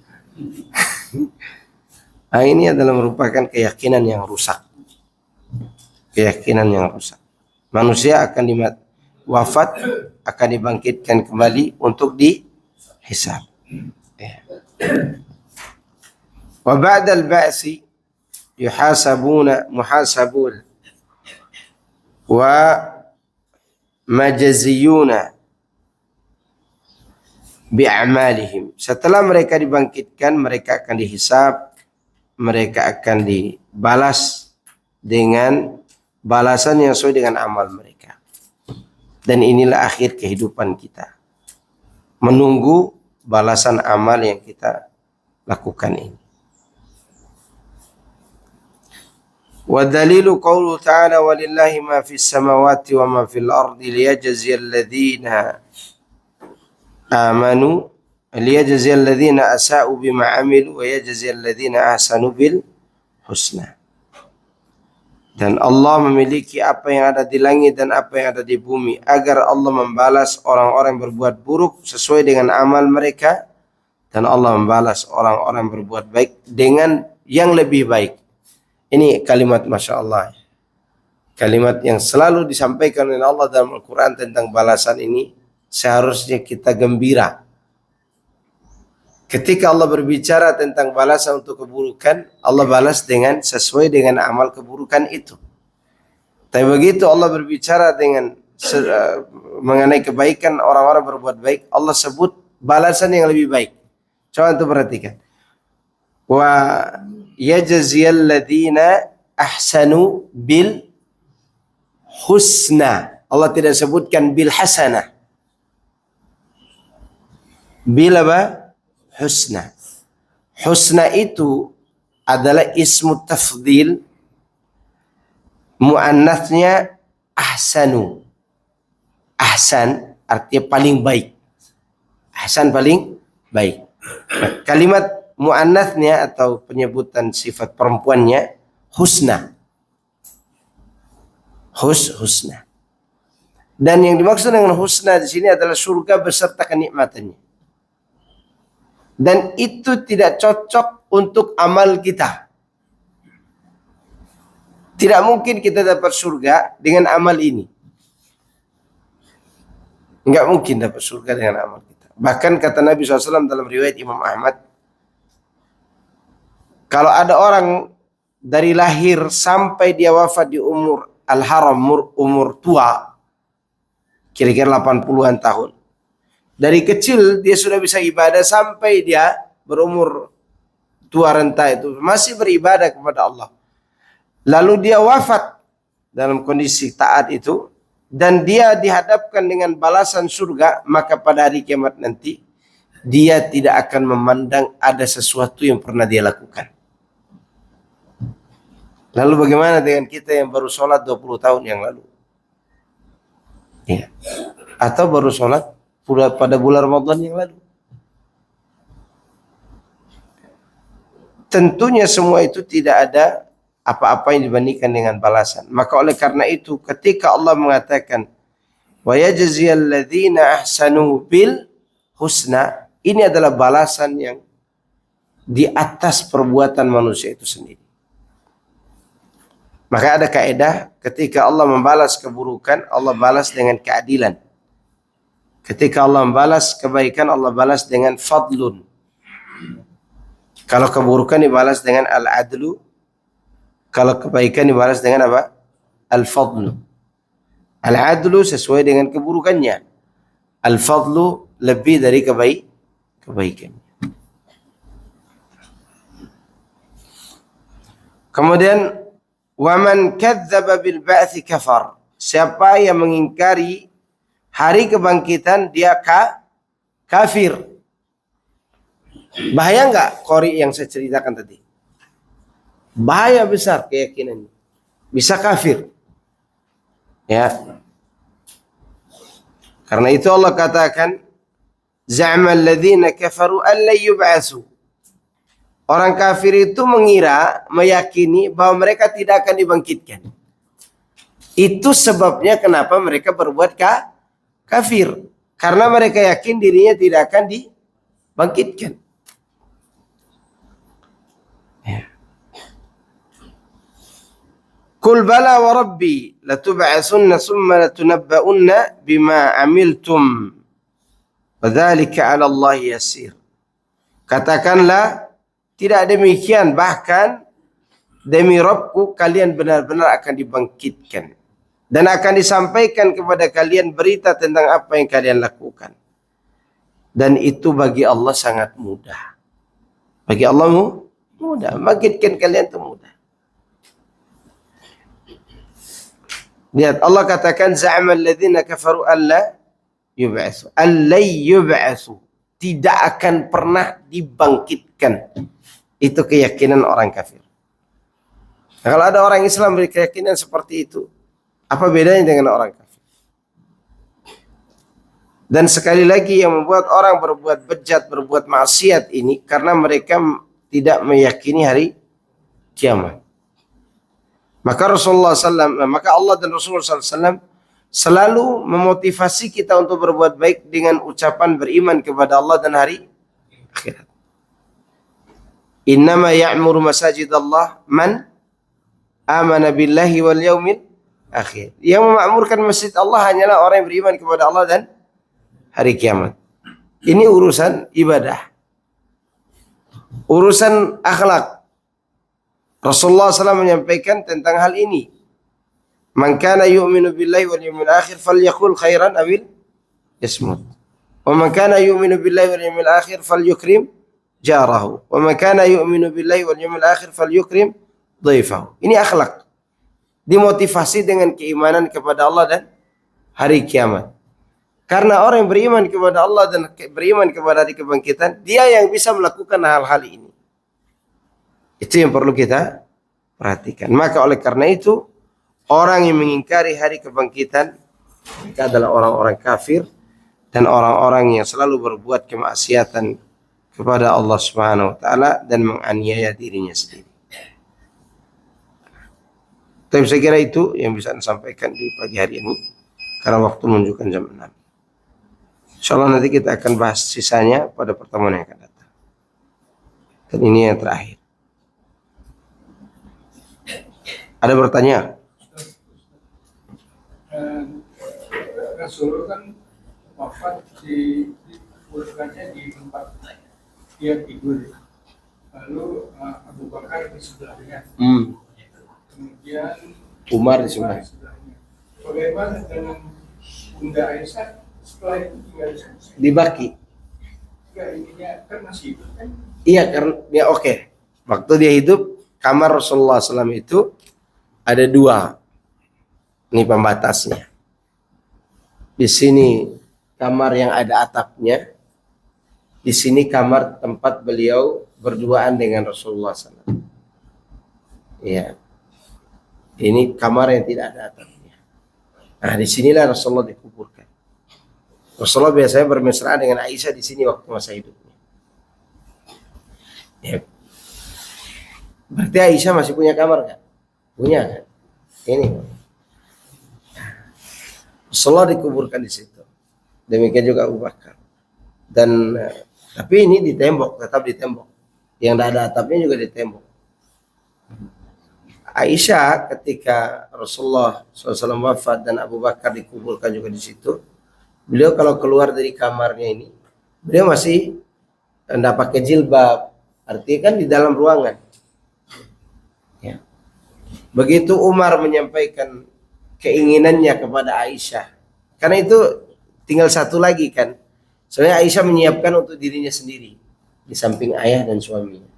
Nah, ini adalah merupakan keyakinan yang rusak. Keyakinan yang rusak. Manusia akan wafat, akan dibangkitkan kembali untuk dihisab. Wa ba'da al-ba'si muhasabun wa majaziyuna bi'amalihim. Setelah mereka dibangkitkan, mereka akan dihisab, mereka akan dibalas dengan balasan yang sesuai dengan amal mereka. Dan inilah akhir kehidupan kita, menunggu balasan amal yang kita lakukan ini. Wa dalilu qawlu ta'ala walillahi ma fis samawati wa ma fil ardi liyajziyal ladzina amanu liyajziyal ladzina asa'u bima amilu wa yajziyal ladzina ahsanu bil husna. Dan Allah memiliki apa yang ada di langit dan apa yang ada di bumi, agar Allah membalas orang-orang yang berbuat buruk sesuai dengan amal mereka, dan Allah membalas orang-orang yang berbuat baik dengan yang lebih baik. Ini kalimat Masya Allah, kalimat yang selalu disampaikan oleh Allah dalam Al-Quran tentang balasan ini. Seharusnya kita gembira ketika Allah berbicara tentang balasan untuk keburukan. Allah balas dengan sesuai dengan amal keburukan itu. Tapi begitu Allah berbicara dengan mengenai kebaikan orang-orang berbuat baik, Allah sebut balasan yang lebih baik. Coba untuk perhatikan. Wa yajziyal ladzina ahsanu bil husna. Allah tidak sebutkan bil hasanah. Bil apa? Husna. Husna itu adalah ismu tafdil, muannatsnya ahsanu. Ahsan artinya paling baik. Ahsan paling baik. Kalimat muannatsnya atau penyebutan sifat perempuannya husna. Husna. Dan yang dimaksud dengan husna di sini adalah surga beserta kenikmatannya. Dan itu tidak cocok untuk amal kita. Tidak mungkin kita dapat surga dengan amal ini. Enggak mungkin dapat surga dengan amal kita. Bahkan kata Nabi SAW dalam riwayat Imam Ahmad, kalau ada orang dari lahir sampai dia wafat di umur Al-Haram umur tua, kira-kira 80-an tahun. Dari kecil dia sudah bisa ibadah sampai dia berumur tua renta itu masih beribadah kepada Allah. Lalu dia wafat dalam kondisi taat itu dan dia dihadapkan dengan balasan surga, maka pada hari kiamat nanti dia tidak akan memandang ada sesuatu yang pernah dia lakukan. Lalu bagaimana dengan kita yang baru sholat 20 tahun yang lalu? Ya. Atau baru sholat pada bulan Ramadan yang lalu? Tentunya semua itu tidak ada apa-apa yang dibandingkan dengan balasan. Maka oleh karena itu ketika Allah mengatakan wa yajziyal ladzina ahsanu bil husna, ini adalah balasan yang di atas perbuatan manusia itu sendiri. Maka ada kaidah ketika Allah membalas keburukan, Allah balas dengan keadilan. Ketika Allah membalas kebaikan, Allah balas dengan fadlun. Kalau keburukan dibalas dengan al-adlu, kalau kebaikan dibalas dengan apa? Al-fadlu. Al-adlu sesuai dengan keburukannya. Al-fadlu lebih dari kebaikan. Kemudian waman kadzdzaba bil ba'tsi kafar. Siapa yang mengingkari hari kebangkitan dia kafir. Bahaya enggak qori yang saya ceritakan tadi? Bahaya besar keyakinannya. Bisa kafir. Ya. Karena itu Allah katakan za'ama alladzina kafaru an la yub'atsu. Orang kafir itu mengira, meyakini bahwa mereka tidak akan dibangkitkan. Itu sebabnya kenapa mereka berbuat kafir. Karena mereka yakin dirinya tidak akan dibangkitkan. Qul bala wa rabbi latub'atsunna summa latunabba'unna bima amiltum wa dzalika 'ala Allah yasir. Katakanlah tidak demikian, bahkan demi Rabbku kalian benar-benar akan dibangkitkan dan akan disampaikan kepada kalian berita tentang apa yang kalian lakukan. Dan itu bagi Allah sangat mudah. Bagi Allah mudah. Bangkitkan kalian itu mudah. Lihat Allah katakan za'amal ladzina kafaru alla yub'atsu. Alla yub'atsu. Tidak akan pernah dibangkitkan. Itu keyakinan orang kafir. Nah, kalau ada orang Islam berkeyakinan seperti itu, apa bedanya dengan orang kafir? Dan sekali lagi yang membuat orang berbuat bejat, berbuat maksiat ini karena mereka tidak meyakini hari kiamat. Maka maka Allah dan Rasulullah SAW selalu memotivasi kita untuk berbuat baik dengan ucapan beriman kepada Allah dan hari akhirat. Innama ya'muru masajidallah man amana billahi wal yaumil akhir. Yang memakmurkan masjid Allah hanyalah orang yang beriman kepada Allah dan hari kiamat. Ini urusan ibadah. Urusan akhlak. Rasulullah SAW menyampaikan tentang hal ini. Man kana yu'minu billahi wal yawmil akhir falyaqul khairan awil yasmut. Wa man kana yu'minu billahi wal yawmil akhir falyukrim jarahu. Wa man kana yu'minu billahi wal yawmil akhir falyukrim dhaifahu. Ini akhlak. Dimotivasi dengan keimanan kepada Allah dan hari kiamat. Karena orang yang beriman kepada Allah dan beriman kepada hari kebangkitan, dia yang bisa melakukan hal-hal ini. Itu yang perlu kita perhatikan. Maka oleh karena itu, orang yang mengingkari hari kebangkitan mereka adalah orang-orang kafir dan orang-orang yang selalu berbuat kemaksiatan kepada Allah Subhanahu wa taala dan menganiaya dirinya sendiri. Tapi saya kira itu yang bisa saya sampaikan di pagi hari ini karena waktu menunjukkan jam 6. Insyaallah nanti kita akan bahas sisanya pada pertemuan yang akan datang. Dan ini yang terakhir. Ada bertanya? Rasulullah kan wafat dikuburkannya di tempat dia tidur. Lalu Abu Bakar di sebelahnya. Kemudian Umar di sebelah. Bagaimana dengan Bunda Aisyah setelah itu tinggal di sana? Di Baki. Ya, intinya kan masih hidup kan? Iya, karena ya oke. Waktu dia hidup, kamar Rasulullah SAW itu ada dua. Ini pembatasnya. Di sini kamar yang ada atapnya. Di sini kamar tempat beliau berduaan dengan Rasulullah SAW. Iya. Ini kamar yang tidak ada atapnya. Nah, disinilah Rasulullah dikuburkan. Rasulullah biasanya bermesraan dengan Aisyah di sini waktu masa hidupnya. Ya. Berarti Aisyah masih punya kamar nggak? Punya kan? Ini. Rasulullah dikuburkan di situ. Demikian juga Abu Bakar. Dan tapi ini di tembok, tetap di tembok. Yang tidak ada atapnya juga di tembok. Aisyah ketika Rasulullah SAW wafat dan Abu Bakar dikuburkan juga di situ, beliau kalau keluar dari kamarnya ini, beliau masih tidak pakai jilbab, artinya kan di dalam ruangan. Ya. Begitu Umar menyampaikan keinginannya kepada Aisyah, karena itu tinggal satu lagi kan, soalnya Aisyah menyiapkan untuk dirinya sendiri di samping ayah dan suaminya.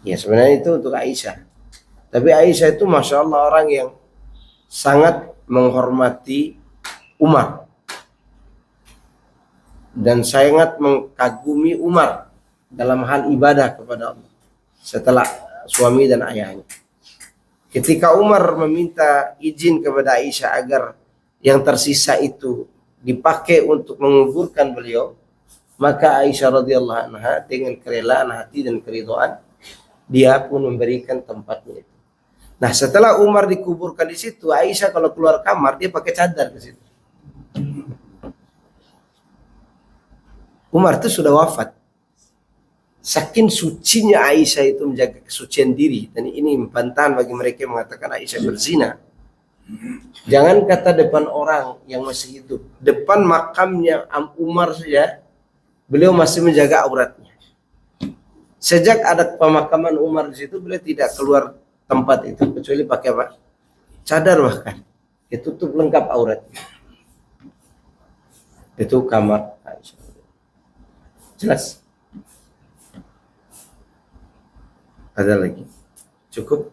Ya sebenarnya itu untuk Aisyah. Tapi Aisyah itu Masya Allah orang yang sangat menghormati Umar. Dan sangat mengagumi Umar dalam hal ibadah kepada Allah. Setelah suami dan ayahnya. Ketika Umar meminta izin kepada Aisyah agar yang tersisa itu dipakai untuk menguburkan beliau. Maka Aisyah radhiyallahu anha dengan kerelaan hati dan keridhaan dia pun memberikan tempatnya itu. Nah setelah Umar dikuburkan di situ, Aisyah kalau keluar kamar dia pakai cadar ke situ. Umar itu sudah wafat. Saking sucinya Aisyah itu menjaga kesucian diri, dan ini bantahan bagi mereka yang mengatakan Aisyah berzina. Jangan kata depan orang yang masih hidup, depan makamnya Umar saja beliau masih menjaga auratnya. Sejak ada pemakaman Umar di situ, beliau tidak keluar tempat itu kecuali pakai apa? Cadar bahkan. Itu tutup lengkap auratnya. Itu kamar Aisyah. Jelas? Ada lagi? Cukup?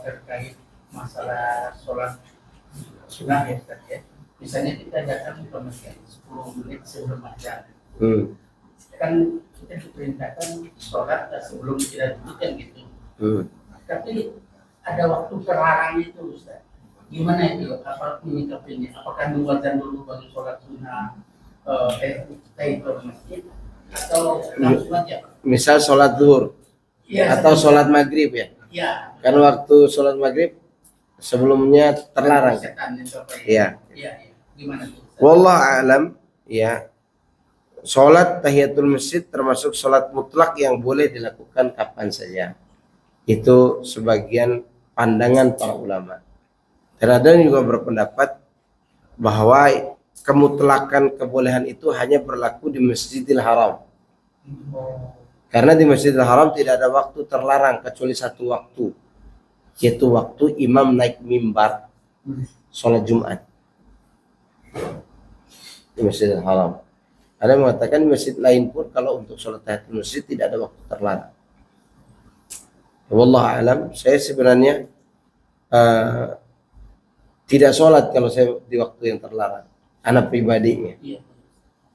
Terkait masalah sholat sunnah ya, Ustaz, ya. Misalnya kita datang ke masjid 10 menit sebelum azan. Kan kita diperintahkan sholat sebelum kita duduk kan gitu. Tapi ada waktu terlarang itu, Ustaz. Gimana itu? Apa menyikapinya? Apakah menguatkan dulu bagi sholat sunnah kita itu masjid atau langsung aja? Misal sholat zuhur atau sholat maghrib ya? Iya. Kan waktu sholat maghrib sebelumnya terlarang. Iya. Iya. Gimana itu? Wallahu a'lam. Ya. Sholat tahiyatul masjid termasuk sholat mutlak yang boleh dilakukan kapan saja. Itu sebagian pandangan para ulama. Dan ada yang juga berpendapat bahwa kemutlakan kebolehan itu hanya berlaku di Masjidil Haram. Karena di Masjidil Haram tidak ada waktu terlarang kecuali satu waktu, yaitu waktu imam naik mimbar sholat Jumat di Masjidil Haram. Ada yang mengatakan di masjid lain pun kalau untuk sholat tahiyatul masjid tidak ada waktu terlarang. Wallahu a'lam. Saya sebenarnya tidak sholat kalau saya di waktu yang terlarang. Anak pribadinya.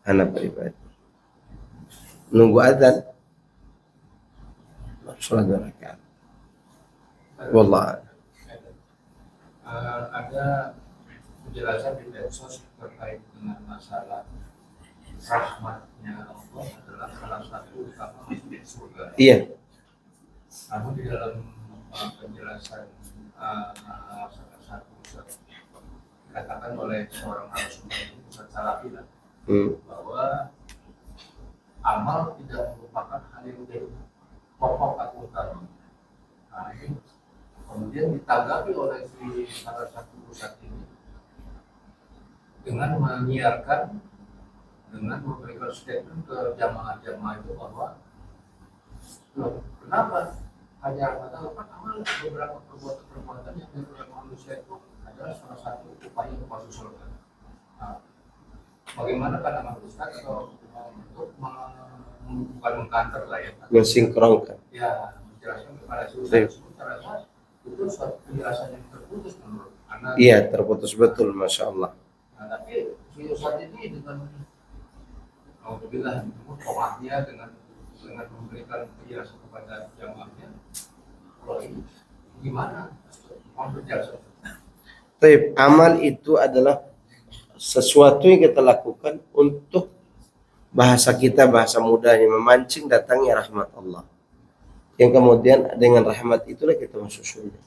Anak pribadi. Nunggu azan. Sholat 2 rakaat. Wallahu a'lam. Ada penjelasan di medsos terkait dengan masalah rahmatnya Allah adalah salah satu utama masuk surga. Iya. Namun di dalam penjelasan salah satu dikatakan oleh seorang narasumber itu Ustaz Salafi bahwa amal tidak merupakan hal yang pokok atau utama. Nah, ini kemudian ditanggapi oleh salah satu pusat ini dengan menyiarkan, dengan memberikan statement ke jamaah-jamaah itu bahwa loh, kenapa hanya mengatakan amal beberapa perbuatan yang dilakukan manusia itu adalah salah satu upaya untuk masuk surga. Nah, bagaimana kan amal Ustaz atau untuk bukan mengkanter lah ya, mensinkronkan. ya menjelaskan kepada Baik. secara itu suatu penjelasan yang terputus menurut anak. Iya, terputus betul, masya Allah. Nah, tapi si Ustaz ini dengan alhamdulillah tokohnya dengan memberikan penjelasan kepada jamaahnya, kalau ini gimana? Mau berjelasan? Tapi amal itu adalah sesuatu yang kita lakukan untuk bahasa kita, bahasa mudanya, memancing datangnya rahmat Allah. Yang kemudian dengan rahmat itulah kita masuk surga.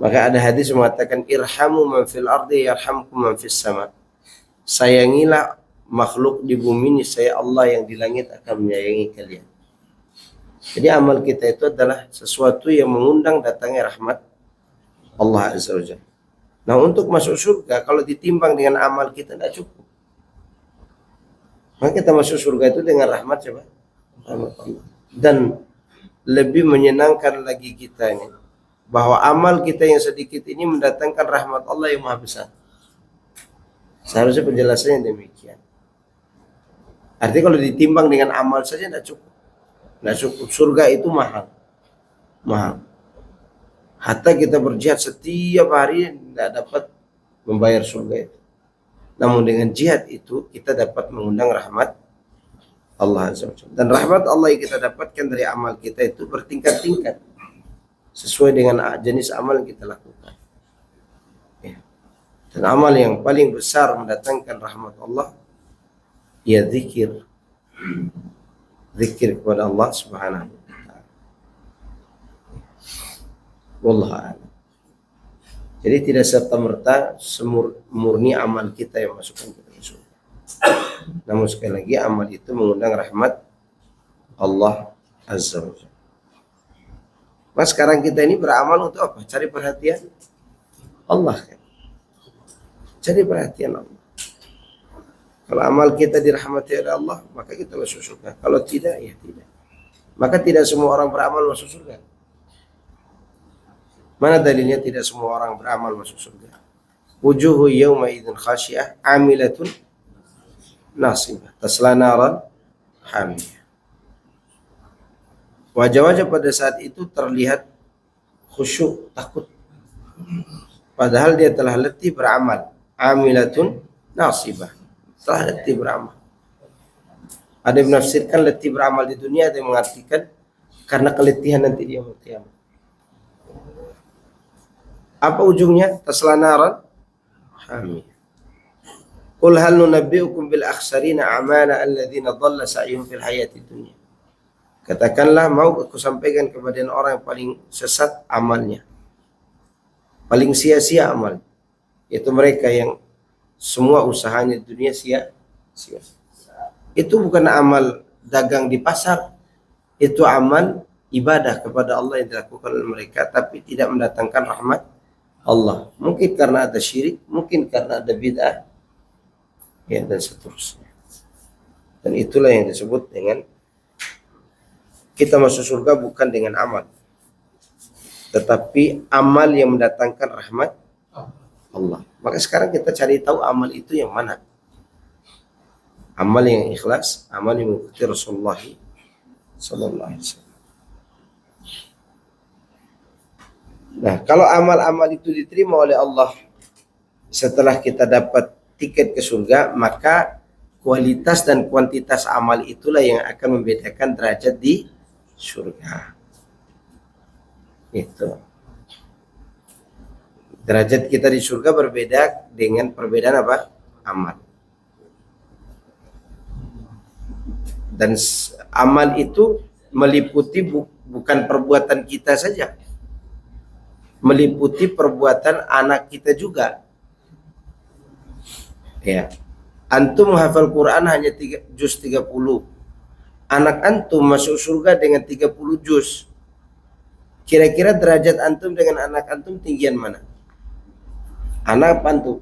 Maka ada hadis mengatakan irhamu man fil ardi yarhamkum man fis sama. Sayangilah makhluk di bumi ini, saya Allah yang di langit akan menyayangi kalian. Jadi amal kita itu adalah sesuatu yang mengundang datangnya rahmat Allah Azza wa Jalla. Nah, untuk masuk surga kalau ditimbang dengan amal kita tidak cukup. Maka kita masuk surga itu dengan rahmat siapa? Rahmat Allah. Dan lebih menyenangkan lagi kita ini bahwa amal kita yang sedikit ini mendatangkan rahmat Allah yang maha besar. Seharusnya penjelasannya demikian. Artinya kalau ditimbang dengan amal saja tidak cukup. Tidak cukup. Surga itu mahal. Mahal. Hatta kita berjihad setiap hari tidak dapat membayar surga itu. Namun dengan jihad itu kita dapat mengundang rahmat Allah Azza wa Jalla. Dan rahmat Allah yang kita dapatkan dari amal kita itu bertingkat-tingkat sesuai dengan jenis amal yang kita lakukan. Ya. Dan amal yang paling besar mendatangkan rahmat Allah ya zikir. Zikir kepada Allah Subhanahu wa taala. Wallahu a'lam. Jadi tidak serta-merta murni amal kita yang masukkan kita ke surga. Namun sekali lagi amal itu mengundang rahmat Allah Azza wa Jalla. Mas sekarang kita ini beramal untuk apa? Cari perhatian Allah kan. Cari perhatian Allah. Kalau amal kita dirahmati oleh Allah, maka kita masuk surga. Kalau tidak, ya tidak. Maka tidak semua orang beramal masuk surga. Mana dalilnya tidak semua orang beramal masuk surga? Wujuhu yawma idzin khasyiyah amilatun nasibah tasla naran hamiyah. Wajah-wajah pada saat itu terlihat khusyuk, takut. Padahal dia telah letih beramal. Amilatun nasibah. Telah letih beramal. Ada yang menafsirkan letih beramal di dunia, ada yang mengartikan karena keletihan nanti dia mau kiamat. Apa ujungnya? Tasla naran hamiyah. Qul hal nunabbi'ukum bil akhsarina a'mala alladzina dhalla sa'yuhum fil hayati dunya. Katakanlah, mau aku sampaikan kepada orang yang paling sesat amalnya, paling sia-sia amal, yaitu mereka yang semua usahanya di dunia sia-sia. Itu bukan amal dagang di pasar, itu amal ibadah kepada Allah yang dilakukan oleh mereka, tapi tidak mendatangkan rahmat Allah. Mungkin karena ada syirik, mungkin karena ada bid'ah, ya, dan seterusnya. Dan itulah yang disebut dengan kita masuk surga bukan dengan amal, tetapi amal yang mendatangkan rahmat Allah. Maka sekarang kita cari tahu amal itu yang mana. Amal yang ikhlas, amal yang mengikuti Rasulullah sallallahu alaihi wasallam. Nah, kalau amal-amal itu diterima oleh Allah setelah kita dapat tiket ke surga, maka kualitas dan kuantitas amal itulah yang akan membedakan derajat di surga. Itu. Derajat kita di surga berbeda dengan perbedaan apa? Amal. Dan amal itu meliputi bukan perbuatan kita saja, meliputi perbuatan anak kita juga. Ya. Antum menghafal Quran hanya juz 30. Anak antum masuk surga dengan 30 juz. Kira-kira derajat antum dengan anak antum tinggian mana? Anak apa antum?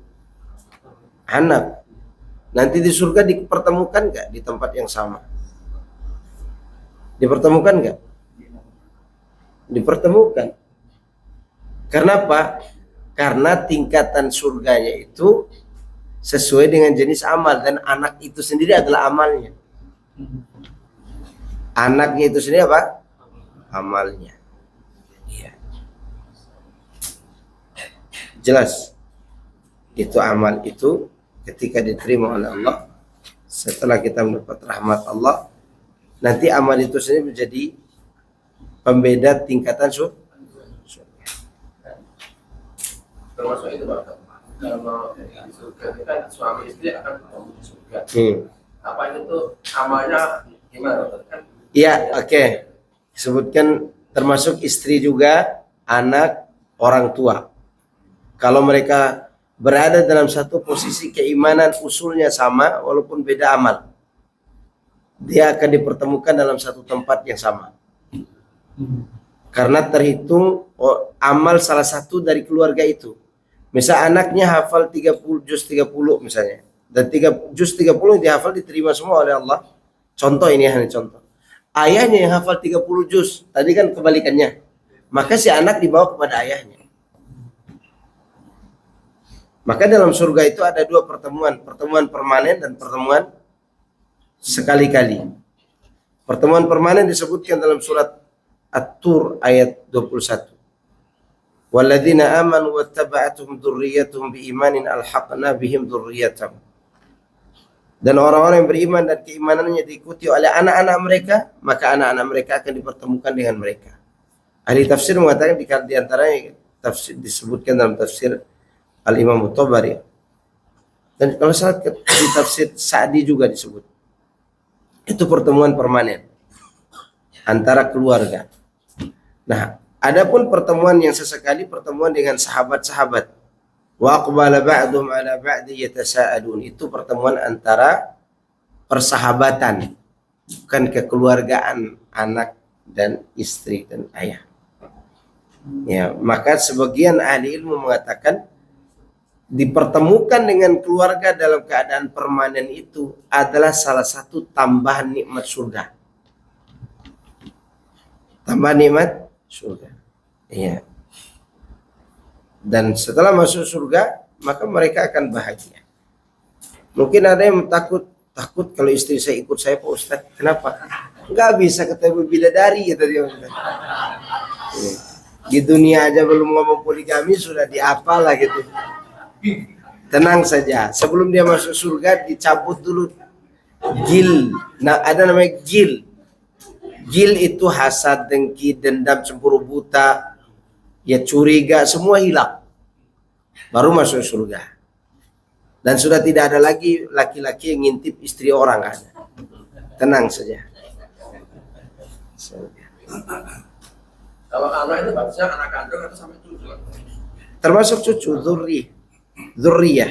Anak. Nanti di surga dipertemukan nggak di tempat yang sama? Dipertemukan nggak? Dipertemukan. Kenapa? Karena tingkatan surganya itu sesuai dengan jenis amal, dan anak itu sendiri adalah amalnya. Anaknya itu sendiri apa? Amalnya. Iya. Jelas. Itu amal itu ketika diterima oleh Allah, setelah kita mendapat rahmat Allah, nanti amal itu sendiri menjadi pembeda tingkatan surga. Termasuk itu Pak, kalau di surga itu kan suami istri akan ketemu di surga. Apa itu amalnya gimana Pak? Kan Iya, oke. Disebutkan termasuk istri juga, anak, orang tua. Kalau mereka berada dalam satu posisi keimanan usulnya sama walaupun beda amal, dia akan dipertemukan dalam satu tempat yang sama. Karena terhitung amal salah satu dari keluarga itu. Misal anaknya hafal 30 juz 30 misalnya, dan juz 30 yang dihafal diterima semua oleh Allah. Contoh ini hanya contoh. Ayahnya yang hafal 30 juz, tadi kan kebalikannya. Maka si anak dibawa kepada ayahnya. Maka dalam surga itu ada dua pertemuan, pertemuan permanen dan pertemuan sekali-kali. Pertemuan permanen disebutkan dalam surat At-Tur ayat 21. Walladzina amanu wattaba'atuhum dzurriyyatuhum biimanin alhaqna bihim dzurriyyatahum. Dan orang-orang yang beriman dan keimanannya diikuti oleh anak-anak mereka, maka anak-anak mereka akan dipertemukan dengan mereka. Ahli tafsir mengatakan di antaranya tafsir disebutkan dalam tafsir Al-Imam At-Tabari. Dan kalau salah di tafsir Sa'di juga disebut. Itu pertemuan permanen antara keluarga. Nah, adapun pertemuan yang sesekali, pertemuan dengan sahabat-sahabat. Wa aqbala ba'dhum 'ala ba'di yatasaalun. Itu pertemuan antara persahabatan, bukan kekeluargaan anak dan istri dan ayah. Ya, maka sebagian ahli ilmu mengatakan dipertemukan dengan keluarga dalam keadaan permanen itu adalah salah satu tambahan nikmat surga. Tambahan nikmat surga. Iya. Dan setelah masuk surga, maka mereka akan bahagia. Mungkin ada yang takut kalau istri saya ikut saya Pak Ustaz. Kenapa? Enggak bisa ketemu bidadari kata dia. Di dunia aja belum ngomong poligami sudah diapa lah gitu. Tenang saja. Sebelum dia masuk surga dicabut dulu gil. Nah, ada namanya gil. Gil itu hasad, dengki, dendam, cemburu buta, ya curiga, semua hilang. Baru masuk surga. Dan sudah tidak ada lagi laki-laki yang ngintip istri orang, ada. Tenang saja. kalau anak itu bagusnya anak kandung atau sampai cucu? Termasuk cucu, dzurriyah.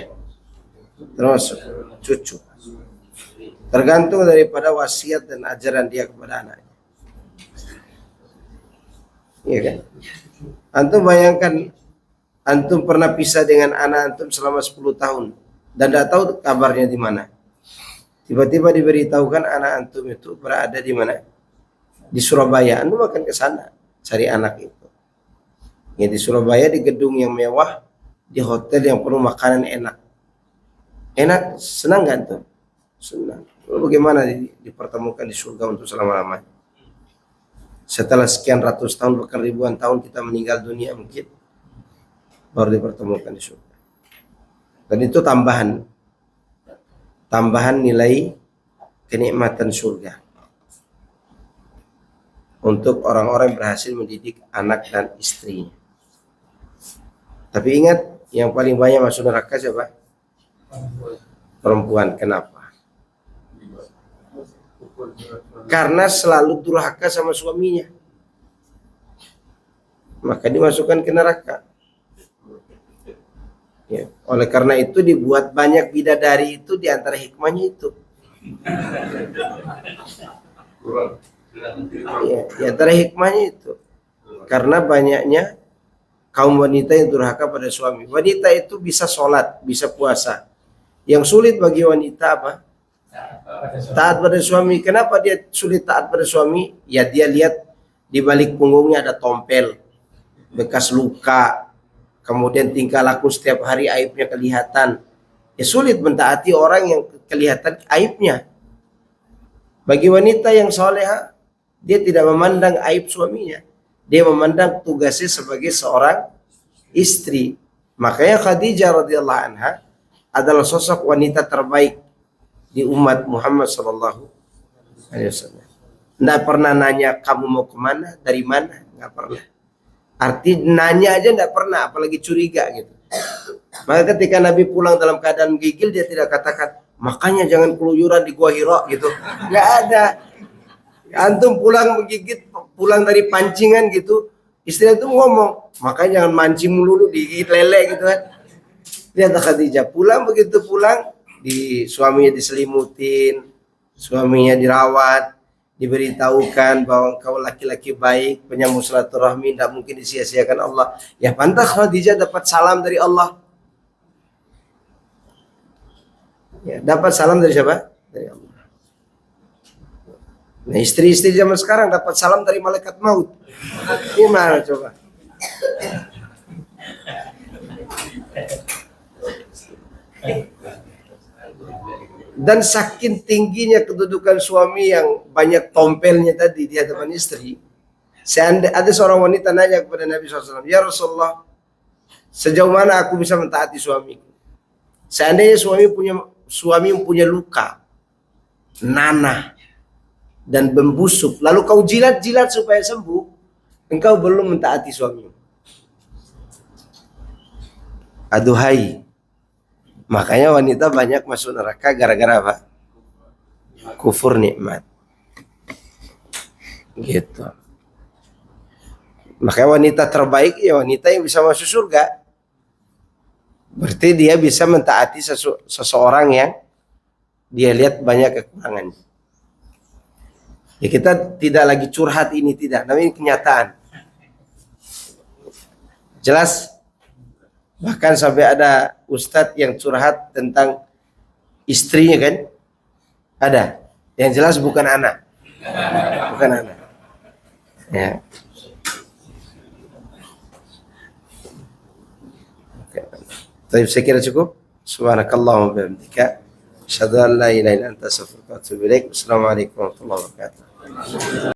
Termasuk cucu. Tergantung daripada wasiat dan ajaran dia kepada anaknya. Iya kan? Antum bayangkan, antum pernah pisah dengan anak antum selama 10 tahun dan tidak tahu kabarnya di mana. Tiba-tiba diberitahukan anak antum itu berada di mana? Di Surabaya. Antum akan ke sana cari anak itu. Ya, di Surabaya, di gedung yang mewah, di hotel yang penuh makanan enak. Enak, senang gak antum? Senang. Lalu bagaimana dipertemukan di surga untuk selama-lamanya? Setelah sekian ratus tahun, bahkan ribuan tahun kita meninggal dunia mungkin, baru dipertemukan di surga. Dan itu tambahan nilai kenikmatan surga untuk orang-orang yang berhasil mendidik anak dan istrinya. Tapi ingat, yang paling banyak masuk neraka siapa? Perempuan. Kenapa? Karena selalu durhaka sama suaminya, maka dimasukkan ke neraka. Ya, oleh karena itu dibuat banyak bidadari itu, di antara hikmahnya itu. Ya, di antara hikmahnya itu. Karena banyaknya kaum wanita yang durhaka pada suami. Wanita itu bisa sholat, bisa puasa. Yang sulit bagi wanita apa? Taat pada suami. Kenapa dia sulit taat pada suami? Ya dia lihat di balik punggungnya ada tompel, bekas luka, kemudian tingkah laku setiap hari aibnya kelihatan. Ya sulit mentaati orang yang kelihatan aibnya. Bagi wanita yang soleha, dia tidak memandang aib suaminya. Dia memandang tugasnya sebagai seorang istri. Makanya Khadijah radhiyallahu anha adalah sosok wanita terbaik di umat Muhammad sallallahu alaihi wasallam. Nggak pernah nanya kamu mau kemana, dari mana, nggak pernah. Arti nanya aja nggak pernah, apalagi curiga gitu. Maka ketika Nabi pulang dalam keadaan menggigil, dia tidak katakan, makanya jangan keluyuran di Gua Hira gitu. Nggak ada. Antum pulang menggigit, pulang dari pancingan gitu, istri itu ngomong, makanya jangan mancing melulu digigit lele gitu kan. Lihat Khadijah pulang, begitu pulang, suaminya diselimutin, suaminya dirawat, diberitahukan bahwa kau laki-laki baik, penyambung silaturahmi, tidak mungkin disia-siakan Allah. Ya pantas Khadijah dapat salam dari Allah. Ya, dapat salam dari siapa? Dari Allah. Nah, istri-istri zaman sekarang dapat salam dari malaikat maut. Gimana coba? Dan saking tingginya kedudukan suami yang banyak tompelnya tadi di hadapan istri. Ada seorang wanita nanya kepada Nabi SAW, ya Rasulullah, sejauh mana aku bisa mentaati suamiku? Seandainya suami yang punya luka, nanah, dan membusuk, lalu kau jilat-jilat supaya sembuh, engkau belum mentaati suamimu. Aduhai, makanya wanita banyak masuk neraka gara-gara apa? Kufur nikmat. Gitu. Makanya wanita terbaik ya wanita yang bisa masuk surga. Berarti dia bisa mentaati seseorang yang dia lihat banyak kekurangannya. Ya kita tidak lagi curhat ini, tidak, tapi ini kenyataan. Jelas? Bahkan sampai ada ustadz yang curhat tentang istrinya kan? Ada. Yang jelas bukan anak. Bukan anak. Ya. Tapi saya kira cukup. Subhanakallahumma wa bihamdika, asyhadu an la ilaha illa anta, astaghfiruka wa atubu ilaik. Wassalamualaikum warahmatullahi wabarakatuh.